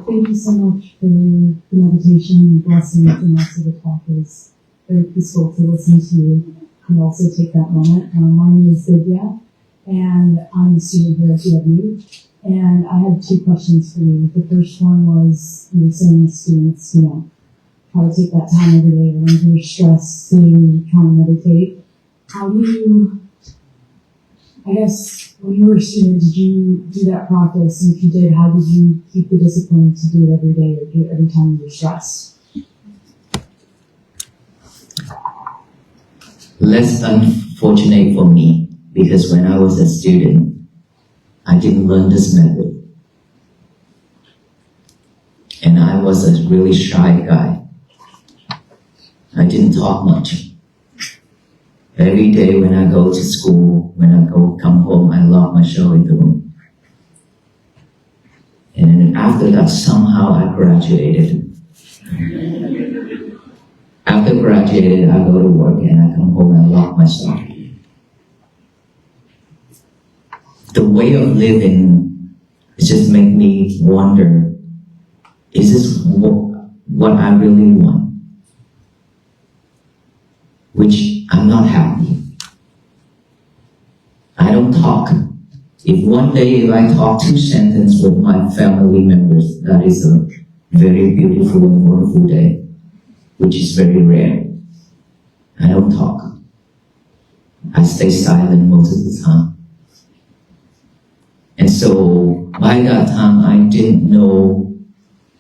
Thank you so much for the meditation and blessings, and also the talk is very peaceful to listen to and also take that moment. My name is Vidya, and I'm a student here at GW, and I had 2 questions for you. The first one was, you were saying students, try to take that time every day when you're stressed to try and meditate. How do you, I guess, when you were a student, did you do that practice? And if you did, how did you keep the discipline to do it every day or do it every time you were stressed? Less unfortunate for me, because when I was a student, I didn't learn this method. And I was a really shy guy. I didn't talk much. Every day when I go to school, when I come home, I lock myself in the room. And after that, somehow I graduated. After graduated, I go to work and I come home and lock myself. The way of living just make me wonder, is this what I really want? Which I'm not happy. I don't talk. If one day if I talk 2 sentences with my family members, that is a very beautiful and wonderful day, which is very rare. I don't talk. I stay silent most of the time. And so by that time, I didn't know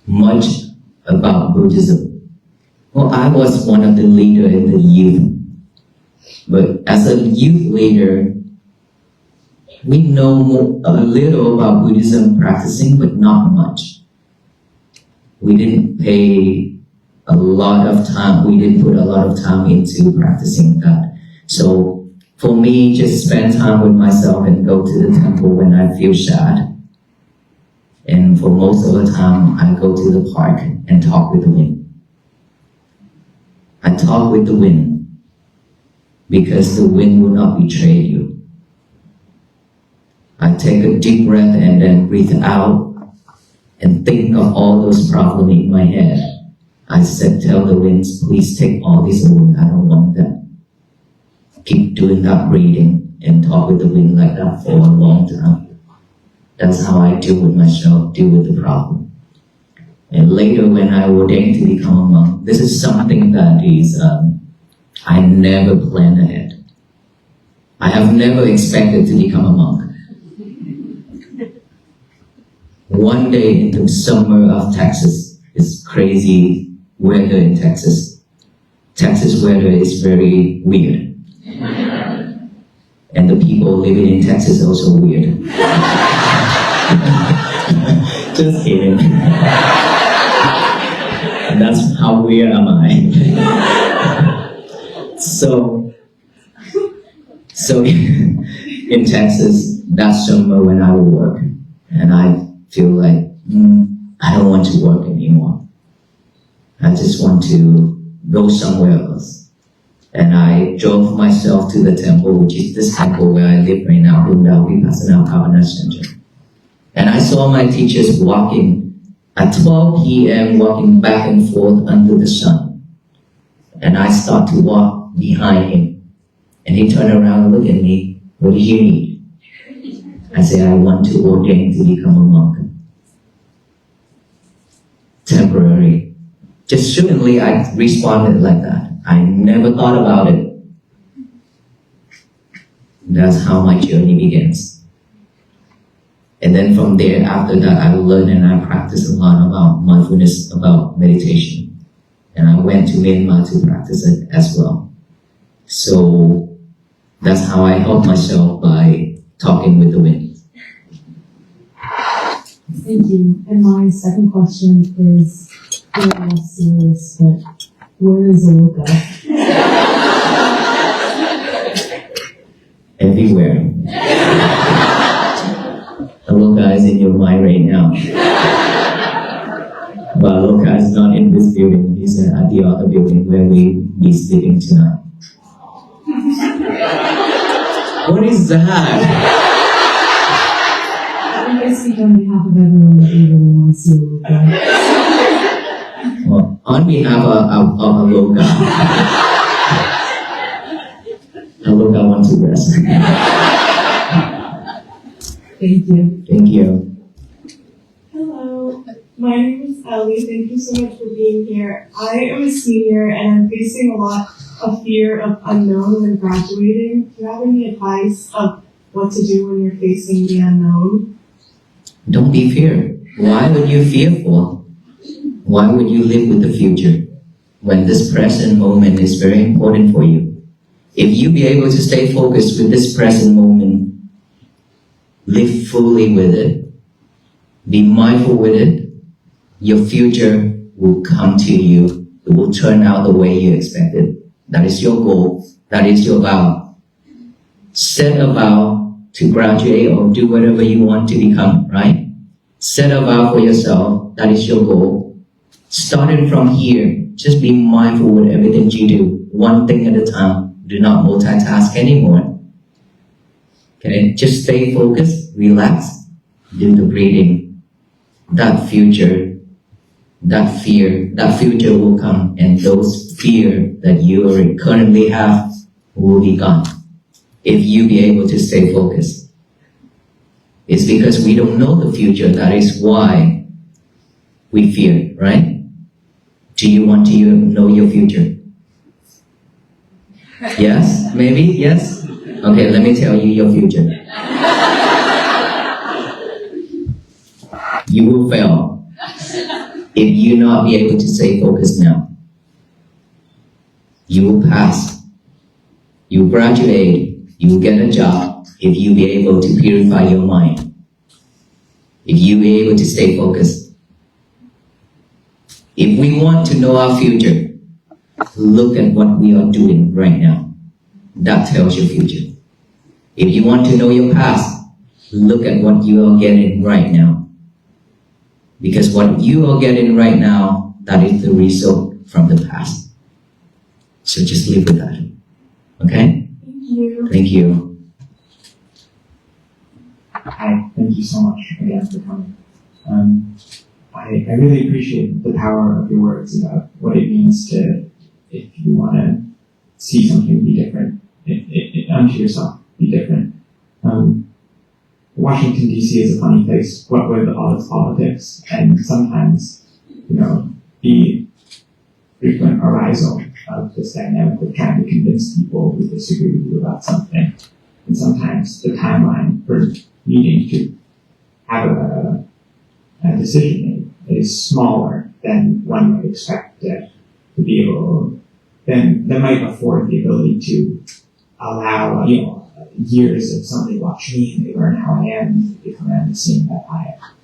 much about Buddhism. Well, I was one of the leaders in the youth. But as a youth leader, we know a little about Buddhism practicing, but not much. We didn't pay a lot of time, we didn't put a lot of time into practicing that. So for me, just spend time with myself and go to the temple when I feel sad. And for most of the time, I go to the park and talk with the wind. I talk with the wind because the wind will not betray you. I take a deep breath and then breathe out and think of all those problems in my head. I said, tell the winds, please take all this away. I don't want that. Keep doing that breathing and talk with the wind like that for a long time. That's how I deal with myself, deal with the problem. And later when I ordained to become a monk, this is something that is, I never planned ahead. I have never expected to become a monk. One day in the summer of Texas, it's crazy weather in Texas. Texas weather is very weird. And the people living in Texas are also weird. Just kidding. That's how weird am I. So in Texas, that summer when I would work, and I feel like, I don't want to work anymore. I just want to go somewhere else. And I drove myself to the temple, which is this temple where I live right now, Bunda Vipassana Bhavana Center. And I saw my teachers walking at 12 p.m., walking back and forth under the sun. And I start to walk behind him. And he turned around and looked at me, "What do you need?" I said, "I want to ordain to become a monk." Temporary. Just suddenly I responded like that. I never thought about it. That's how my journey begins. And then from there, after that, I learned and I practiced a lot about mindfulness, about meditation. And I went to Myanmar to practice it as well. So that's how I help myself, by talking with the wind. Thank you. And my second question is a little less serious, but where is Aloka? Everywhere. Aloka is in your mind right now. But Aloka is not in this building. He's at the other building where we be sleeping tonight. What is that? I speak on behalf of everyone that we really want to see Aloka. Well, on behalf of Aloka, Aloka wants to rest. Thank you. Thank you. Hello, my name is Ellie. Thank you so much for being here. I am a senior and I'm facing a lot of fear of unknown when graduating. Do you have any advice of what to do when you're facing the unknown? Don't be feared. Why would you fearful? Why would you live with the future when this present moment is very important for you? If you be able to stay focused with this present moment, live fully with it, be mindful with it, your future will come to you. It will turn out the way you expected. That is your goal. That is your vow. Set a vow to graduate or do whatever you want to become, right? Set a vow for yourself. That is your goal. Starting from here, just be mindful with everything you do. One thing at a time. Do not multitask anymore. Okay? Just stay focused, relax, do the breathing. That future, that fear, that future will come, and those fear that you currently have will be gone if you be able to stay focused. It's because we don't know the future. That is why we fear, right? Do you want to know your future? Yes? Maybe? Yes? Okay, let me tell you your future. You will fail if you not be able to stay focused now. You will pass. You will graduate. You will get a job if you be able to purify your mind. If you be able to stay focused. If we want to know our future, look at what we are doing right now. That tells your future. If you want to know your past, look at what you are getting right now. Because what you are getting right now, that is the result from the past. So just live with that. Okay? Thank you. Thank you. Hi, thank you so much again for coming. I really appreciate the power of your words about what it means to, if you want to see something be different, unto yourself, be different. Washington, D.C. is a funny place, what with all its politics, and sometimes, the frequent arisal of this dynamic of trying to convince people who disagree with you about something, and sometimes the timeline for needing to have a decision made is smaller than one might expect to be able, then that might afford the ability to allow, years of somebody watch me and they learn how I am and they come around and seeing that I am.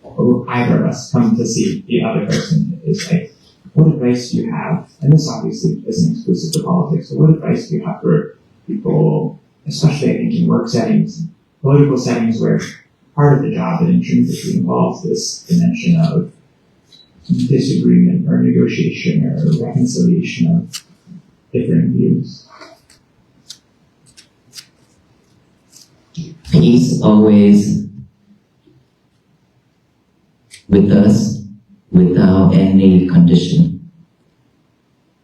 Or either of us come to see the other person is like, what advice do you have? And this obviously isn't exclusive to politics, but what advice do you have for people, especially I think in work settings, political settings where part of the job that intrinsically involves this dimension of disagreement or negotiation or reconciliation of different views. Peace always with us without any condition.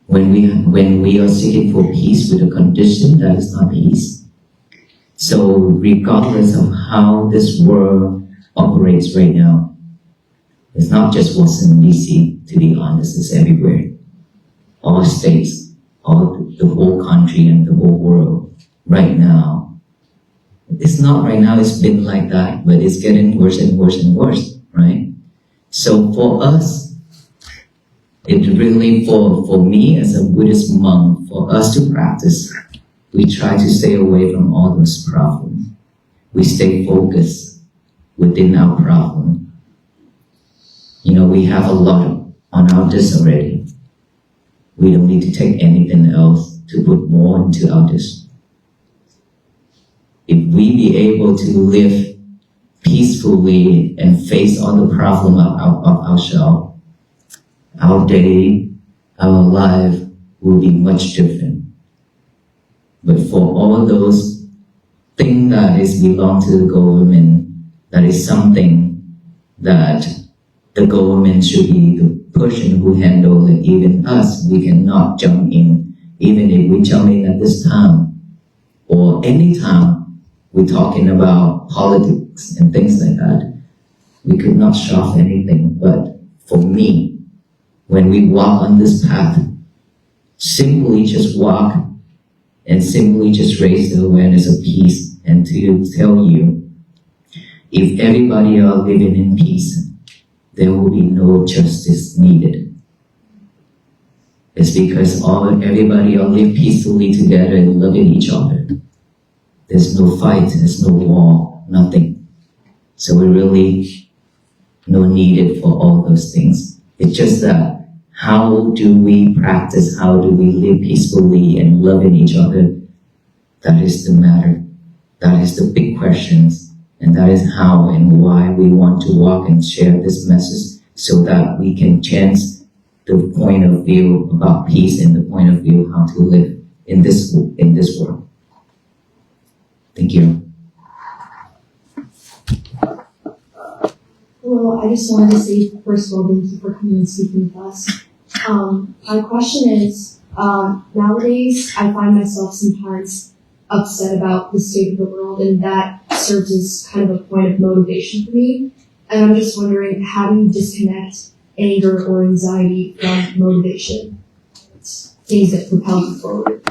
When we are seeking for peace with a condition, that is not peace. So regardless of how this world operates right now, it's not just Washington DC, to be honest, it's everywhere. All states, the whole country and the whole world right now. It's not right now, it's been like that, but it's getting worse and worse and worse, right? So for us, it really, for me as a Buddhist monk, for us to practice, we try to stay away from all those problems. We stay focused within our problem. We have a lot on our dish already. We don't need to take anything else to put more into our dish. If we be able to live peacefully and face all the problems of ourselves, our day, our life will be much different. But for all those things that belong to the government, that is something that the government should be the person who handle it. Even us, we cannot jump in. Even if we jump in at this time, or any time we're talking about politics and things like that, we could not solve anything. But for me, when we walk on this path, simply just walk and simply just raise the awareness of peace, and to tell you, if everybody are living in peace, there will be no justice needed. It's because everybody are live peacefully together and loving each other. There's no fight, there's no war, nothing. So we really no needed for all those things. It's just that how do we practice, how do we live peacefully and loving each other? That is the matter. That is the big questions. And that is how and why we want to walk and share this message, so that we can change the point of view about peace and the point of view how to live in this world. Thank you. Hello, I just wanted to say, first of all, thank you for coming and speaking with us. My question is, nowadays I find myself sometimes upset about the state of the world, and that serves as kind of a point of motivation for me. And I'm just wondering, how do you disconnect anger or anxiety from motivation? It's things that propel you forward.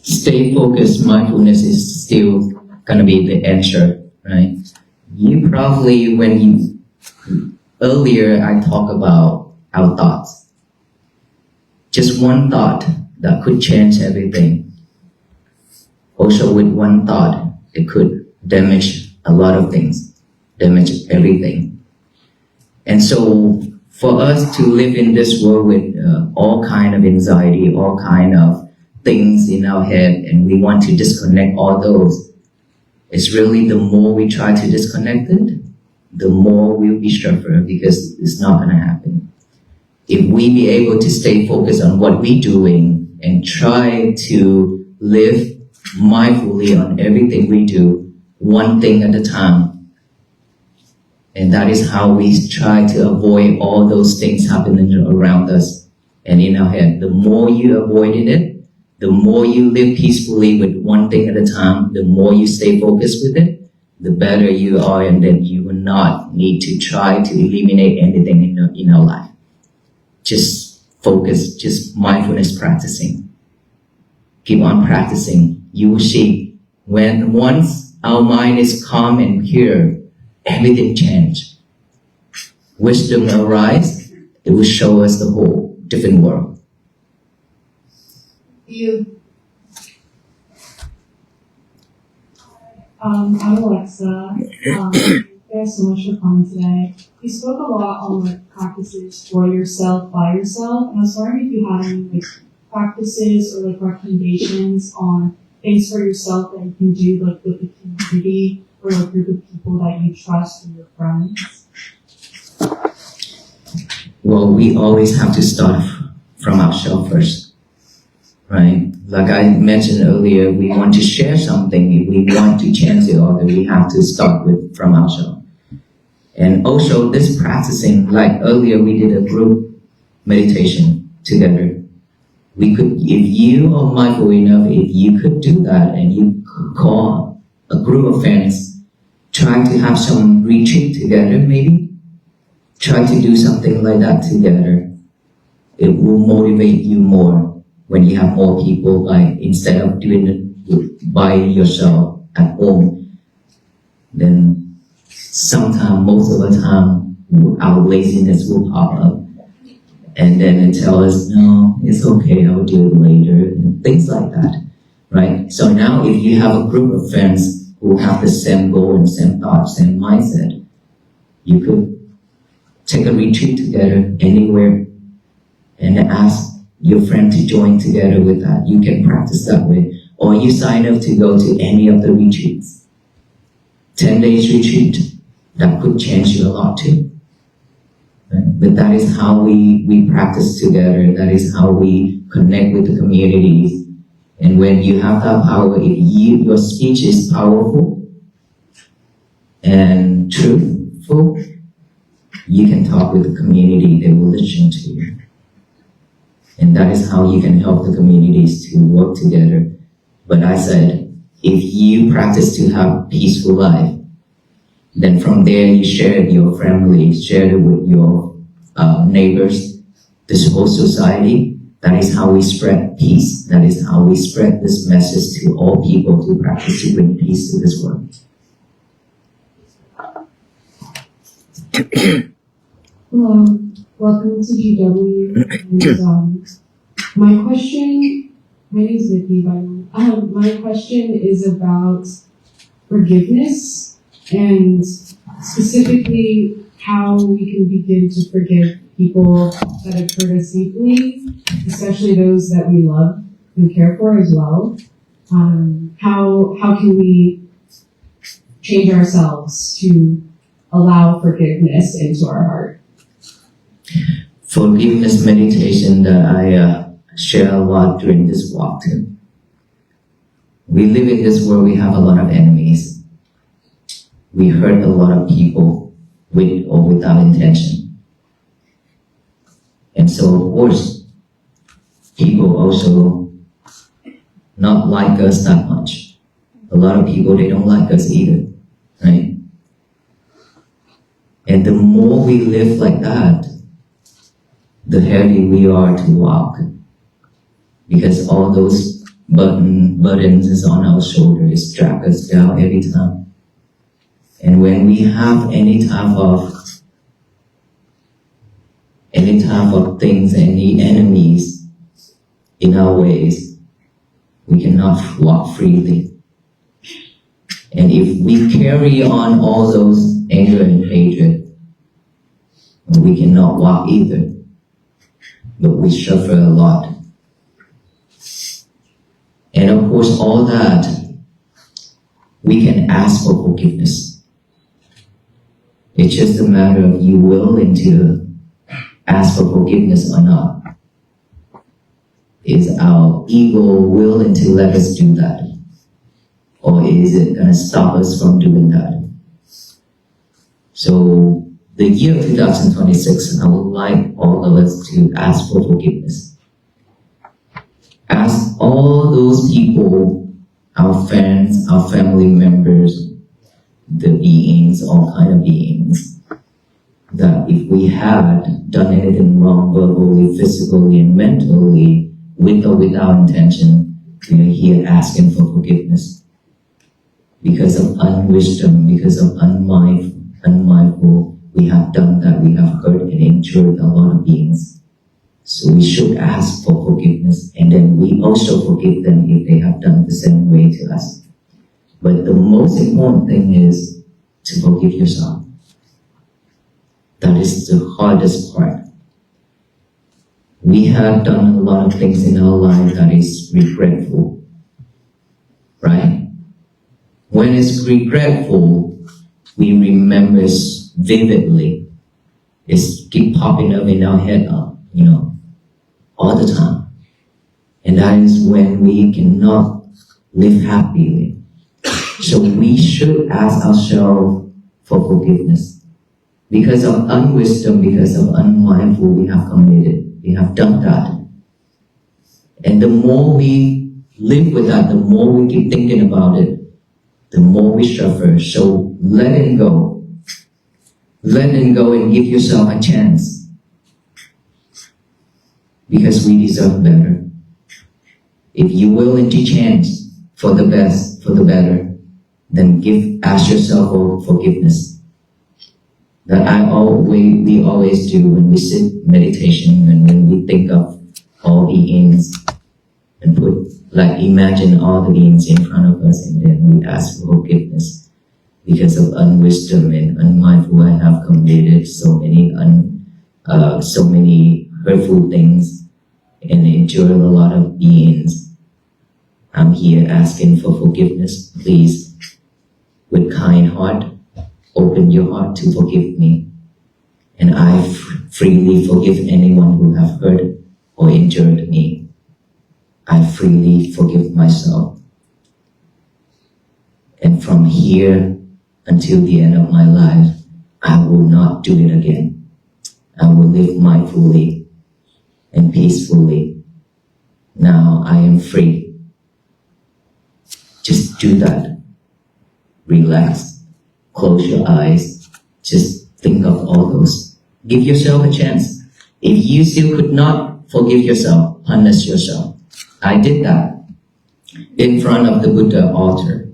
Stay focused, mindfulness is still going to be the answer, right? You probably, earlier I talked about our thoughts. Just one thought that could change everything. Also with one thought, it could damage a lot of things, damage everything. And so for us to live in this world with all kind of anxiety, all kind of things in our head, and we want to disconnect all those, it's really the more we try to disconnect it, the more we'll be suffered, because it's not going to happen. If we be able to stay focused on what we're doing and try to live mindfully on everything we do, one thing at a time, and that is how we try to avoid all those things happening around us and in our head. The more you avoided it, the more you live peacefully with one thing at a time, the more you stay focused with it, the better you are, and then you will not need to try to eliminate anything in our life. Just focus, just mindfulness practicing. Keep on practicing. You will see when once our mind is calm and pure, everything changes. Wisdom will arise. It will show us the whole different world. You. I'm Alexa. Thanks so much for coming today. You spoke a lot on practices for yourself, by yourself, and I was wondering if you had any practices or recommendations on things for yourself that you can do with the community or a group of people that you trust or your friends. Well, we always have to start from ourselves first, right? Like I mentioned earlier, we want to share something. If we want to change the other, we have to start from ourselves. And also this practicing, like earlier we did a group meditation together. We could, if you are mindful enough, if you could do that and you could call a group of friends, try to have some retreat together maybe. Try to do something like that together. It will motivate you more when you have more people, like instead of doing it by yourself at home. Then sometimes, most of the time, our laziness will pop up. And then it tell us, no, it's okay, I'll do it later, and things like that, right? So now if you have a group of friends who have the same goal and same thought, same mindset, you could take a retreat together anywhere and ask your friend to join together with that. You can practice that way. Or you sign up to go to any of the retreats. 10 days retreat, that could change you a lot too. Right? But that is how we practice together. That is how we connect with the communities. And when you have that power, if your speech is powerful and truthful, you can talk with the community, they will listen to you. And that is how you can help the communities to work together. But I said, if you practice to have a peaceful life, then from there you share it with your family, share it with your neighbors, this whole society. That is how we spread peace. That is how we spread this message to all people to practice to bring peace to this world. Hello, welcome to GW. And, my question, my name is Nikki, by the way. My question is about forgiveness and specifically how we can begin to forgive people that have hurt us deeply, especially those that we love and care for as well. How can we change ourselves to allow forgiveness into our heart? Forgiveness meditation that I share a lot during this walk too. We live in this world, we have a lot of enemies. We hurt a lot of people with or without intention. And so, of course, people also not like us that much. A lot of people, they don't like us either, right? And the more we live like that, the heavier we are to walk. Because all those burdens is on our shoulders, drag us down every time. And when we have any type of things, any enemies in our ways, we cannot walk freely. And if we carry on all those anger and hatred, we cannot walk either. But we suffer a lot. And of course, all that, we can ask for forgiveness. It's just a matter of you willing to ask for forgiveness or not. Is our ego willing to let us do that? Or is it going to stop us from doing that? So, the year 2026, I would like all of us to ask for forgiveness. Ask all those people, our friends, our family members, the beings, all kind of beings, that if we had done anything wrong verbally, physically, and mentally, with or without intention, we are here asking for forgiveness. Because of unwisdom, because of unmindful, we have done that, we have hurt and injured a lot of beings. So we should ask for forgiveness, and then we also forgive them if they have done the same way to us. But the most important thing is to forgive yourself. That is the hardest part. We have done a lot of things in our life that is regretful, right? When it's regretful, we remember vividly. It's keep popping up in our head, all the time. And that is when we cannot live happily. So we should ask ourselves for forgiveness. Because of unwisdom, because of unmindful, we have committed. We have done that. And the more we live with that, the more we keep thinking about it, the more we suffer. So let it go. Let it go and give yourself a chance. Because we deserve better. If you're willing to change for the best, for the better, then ask yourself for forgiveness. That we always do when we sit meditation and when we think of all beings and imagine all the beings in front of us, and then we ask for forgiveness. Because of unwisdom and unmindful, I have committed so many hurtful things and endured a lot of beings. I'm here asking for forgiveness. Please, with kind heart, open your heart to forgive me. And I freely forgive anyone who have hurt or injured me. I freely forgive myself. And from here until the end of my life, I will not do it again. I will live mindfully and peacefully. Now I am free. Just do that. Relax. Close your eyes. Just think of all those. Give yourself a chance. If you still could not forgive yourself, punish yourself. I did that in front of the Buddha altar.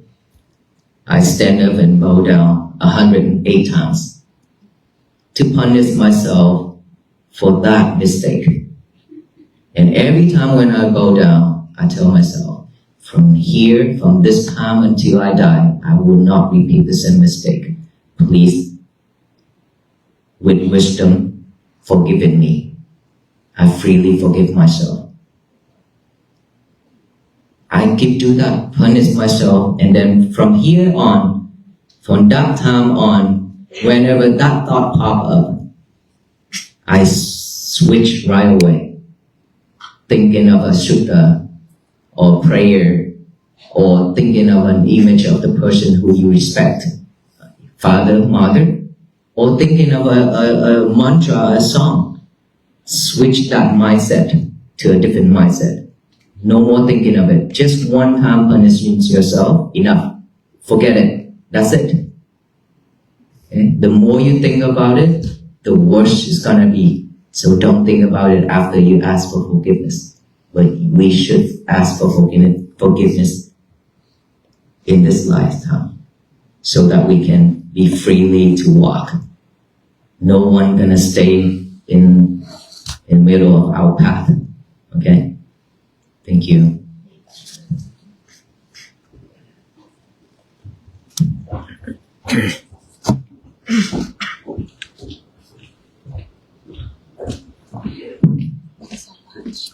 I stand up and bow down 108 times to punish myself for that mistake. And every time when I bow down, I tell myself, from this time until I die, I will not repeat the same mistake. Please, with wisdom, forgive me. I freely forgive myself. I keep doing that, punish myself, and then from here on, from that time on, whenever that thought pop up, I switch right away. Thinking of a sutta or prayer, or thinking of an image of the person who you respect, father, mother, or thinking of a mantra, a song. Switch that mindset to a different mindset. No more thinking of it. Just one time punishing yourself, enough. Forget it. That's it. Okay? The more you think about it, the worse it's gonna be. So don't think about it after you ask for forgiveness. But we should ask for forgiveness in this lifetime, so that we can be freely to walk. No one gonna stay in the middle of our path. Okay? Thank you.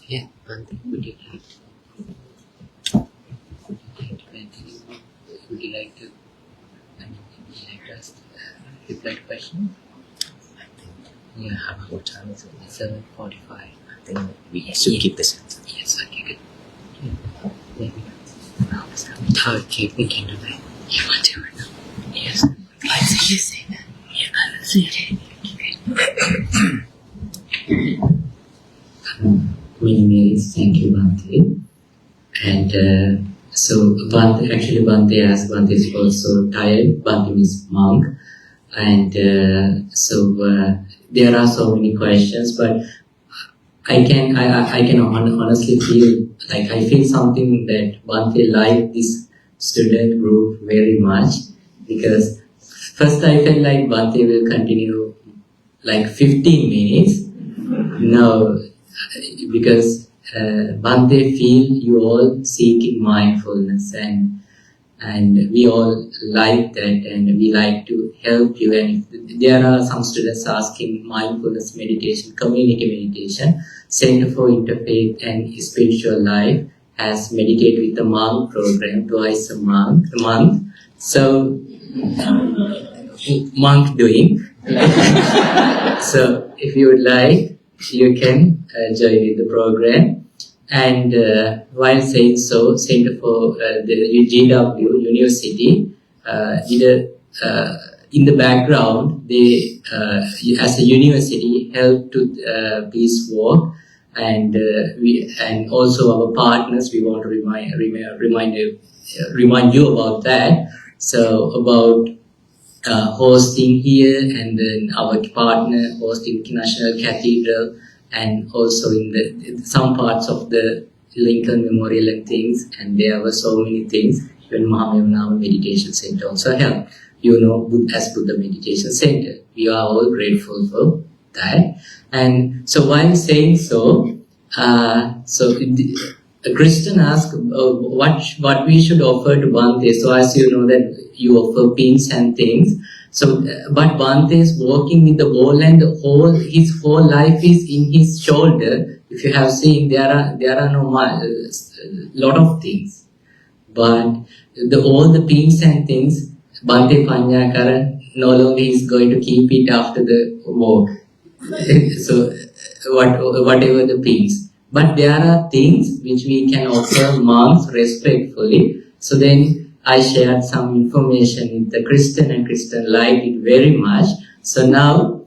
Yeah, Bhante, would you like to reply to question? I think yeah, how much time is it? 7:45. I think we should keep this. Yes, okay, good. Yeah. Okay, we can do that. You want to right now? Yes. I see you say that. Yeah, I see it. Many thank you, Bhante. And so Bhante asked, Bhante is also tired. Bhante means monk. And there are so many questions, but I can honestly feel like I feel something that Bhante liked this student group very much, because first I felt like Bhante will continue like 15 minutes. No, because Bhante feel you all seek mindfulness, and we all like that, and we like to help you. And there are some students asking mindfulness meditation, community meditation. Center for Interfaith and Spiritual Life has Meditate with the Monk program twice a month. So, monk doing. So, if you would like, you can join in the program. And while saying so, Center for the GW University in the background, they as a university help to peace work, and also our partners. We want to remind you about that. So about hosting here, and then our partner hosting National Cathedral, and also in some parts of the Lincoln Memorial and things, and there were so many things. Even Mahamevnama Meditation Center also helped. As Buddha Meditation Center. We are all grateful for that. And so while saying so, Kristen asked what we should offer to Bhante. So as you know that you offer pins and things. So, but Bhante is walking with the ball, and his whole life is in his shoulder. If you have seen, there are lot of things, but all the pins and things, Bhante Pannakara no longer is going to keep it after the walk. So, whatever the pins. But there are things which we can offer monks respectfully. So then I shared some information with the Kristen, and Kristen liked it very much. So now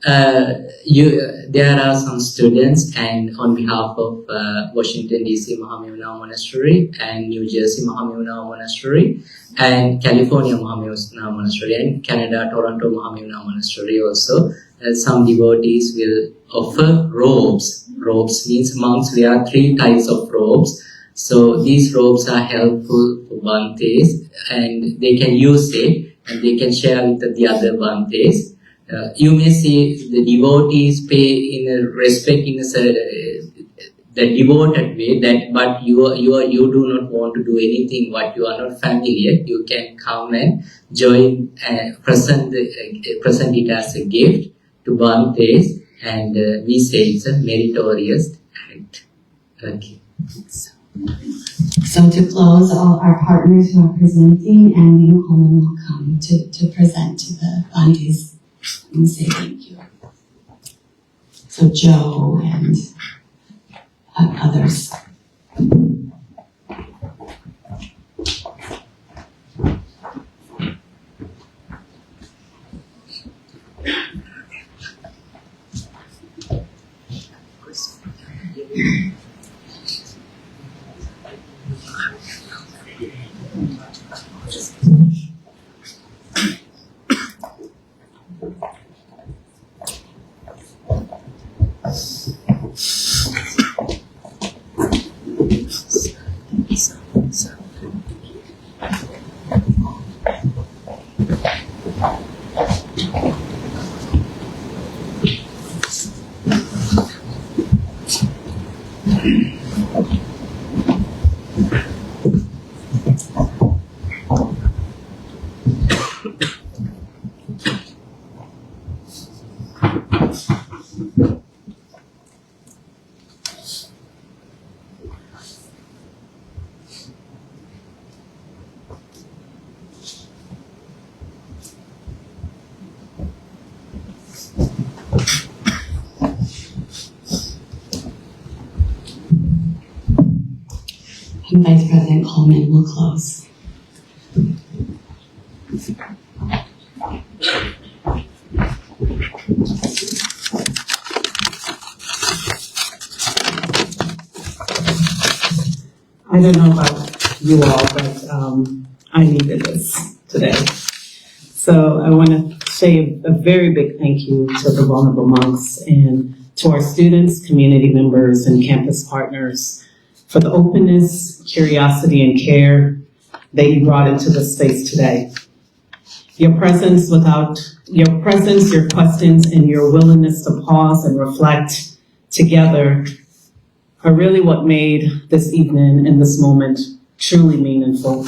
there are some students, and on behalf of Washington DC Mahamevnama Monastery, and New Jersey Mahamevnama Monastery, and California Mahamevnama Monastery, and Canada Toronto Mahamevnama Monastery also, some devotees will offer robes. Robes means monks wear 3 types of robes. So these robes are helpful for Bhantes, and they can use it, and they can share with the other Bhantes. You may see the devotees pay in a respect, in the devoted way, but you do not want to do anything what you are not familiar. You can come and join and present it as a gift to Bhantes, and we say it's a meritorious act. Okay. So to close, all our partners who are presenting, and Lee Coleman will come to present to the Bhantes and say thank you. So Joe and others. And Vice President Coleman will close. I don't know about you all, but I needed this today. So I want to say a very big thank you to the Vulnerable Monks and to our students, community members, and campus partners for the openness, curiosity, and care that you brought into the space today. Your presence, your questions, and your willingness to pause and reflect together are really what made this evening and this moment truly meaningful.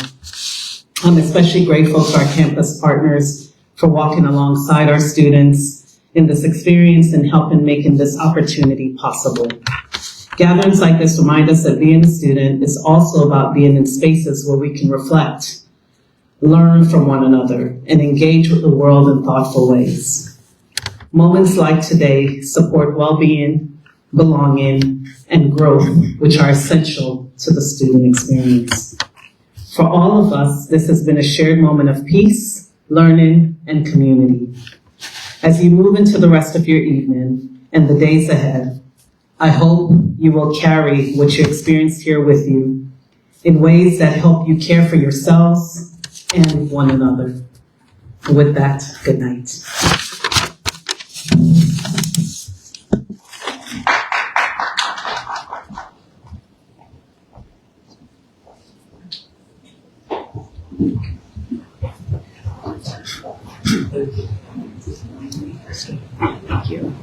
I'm especially grateful to our campus partners for walking alongside our students in this experience and helping making this opportunity possible. Gatherings like this remind us that being a student is also about being in spaces where we can reflect, learn from one another, and engage with the world in thoughtful ways. Moments like today support well-being, belonging, and growth, which are essential to the student experience. For all of us, this has been a shared moment of peace, learning, and community. As you move into the rest of your evening and the days ahead, I hope you will carry what you experienced here with you in ways that help you care for yourselves and one another. With that, good night. Thank you.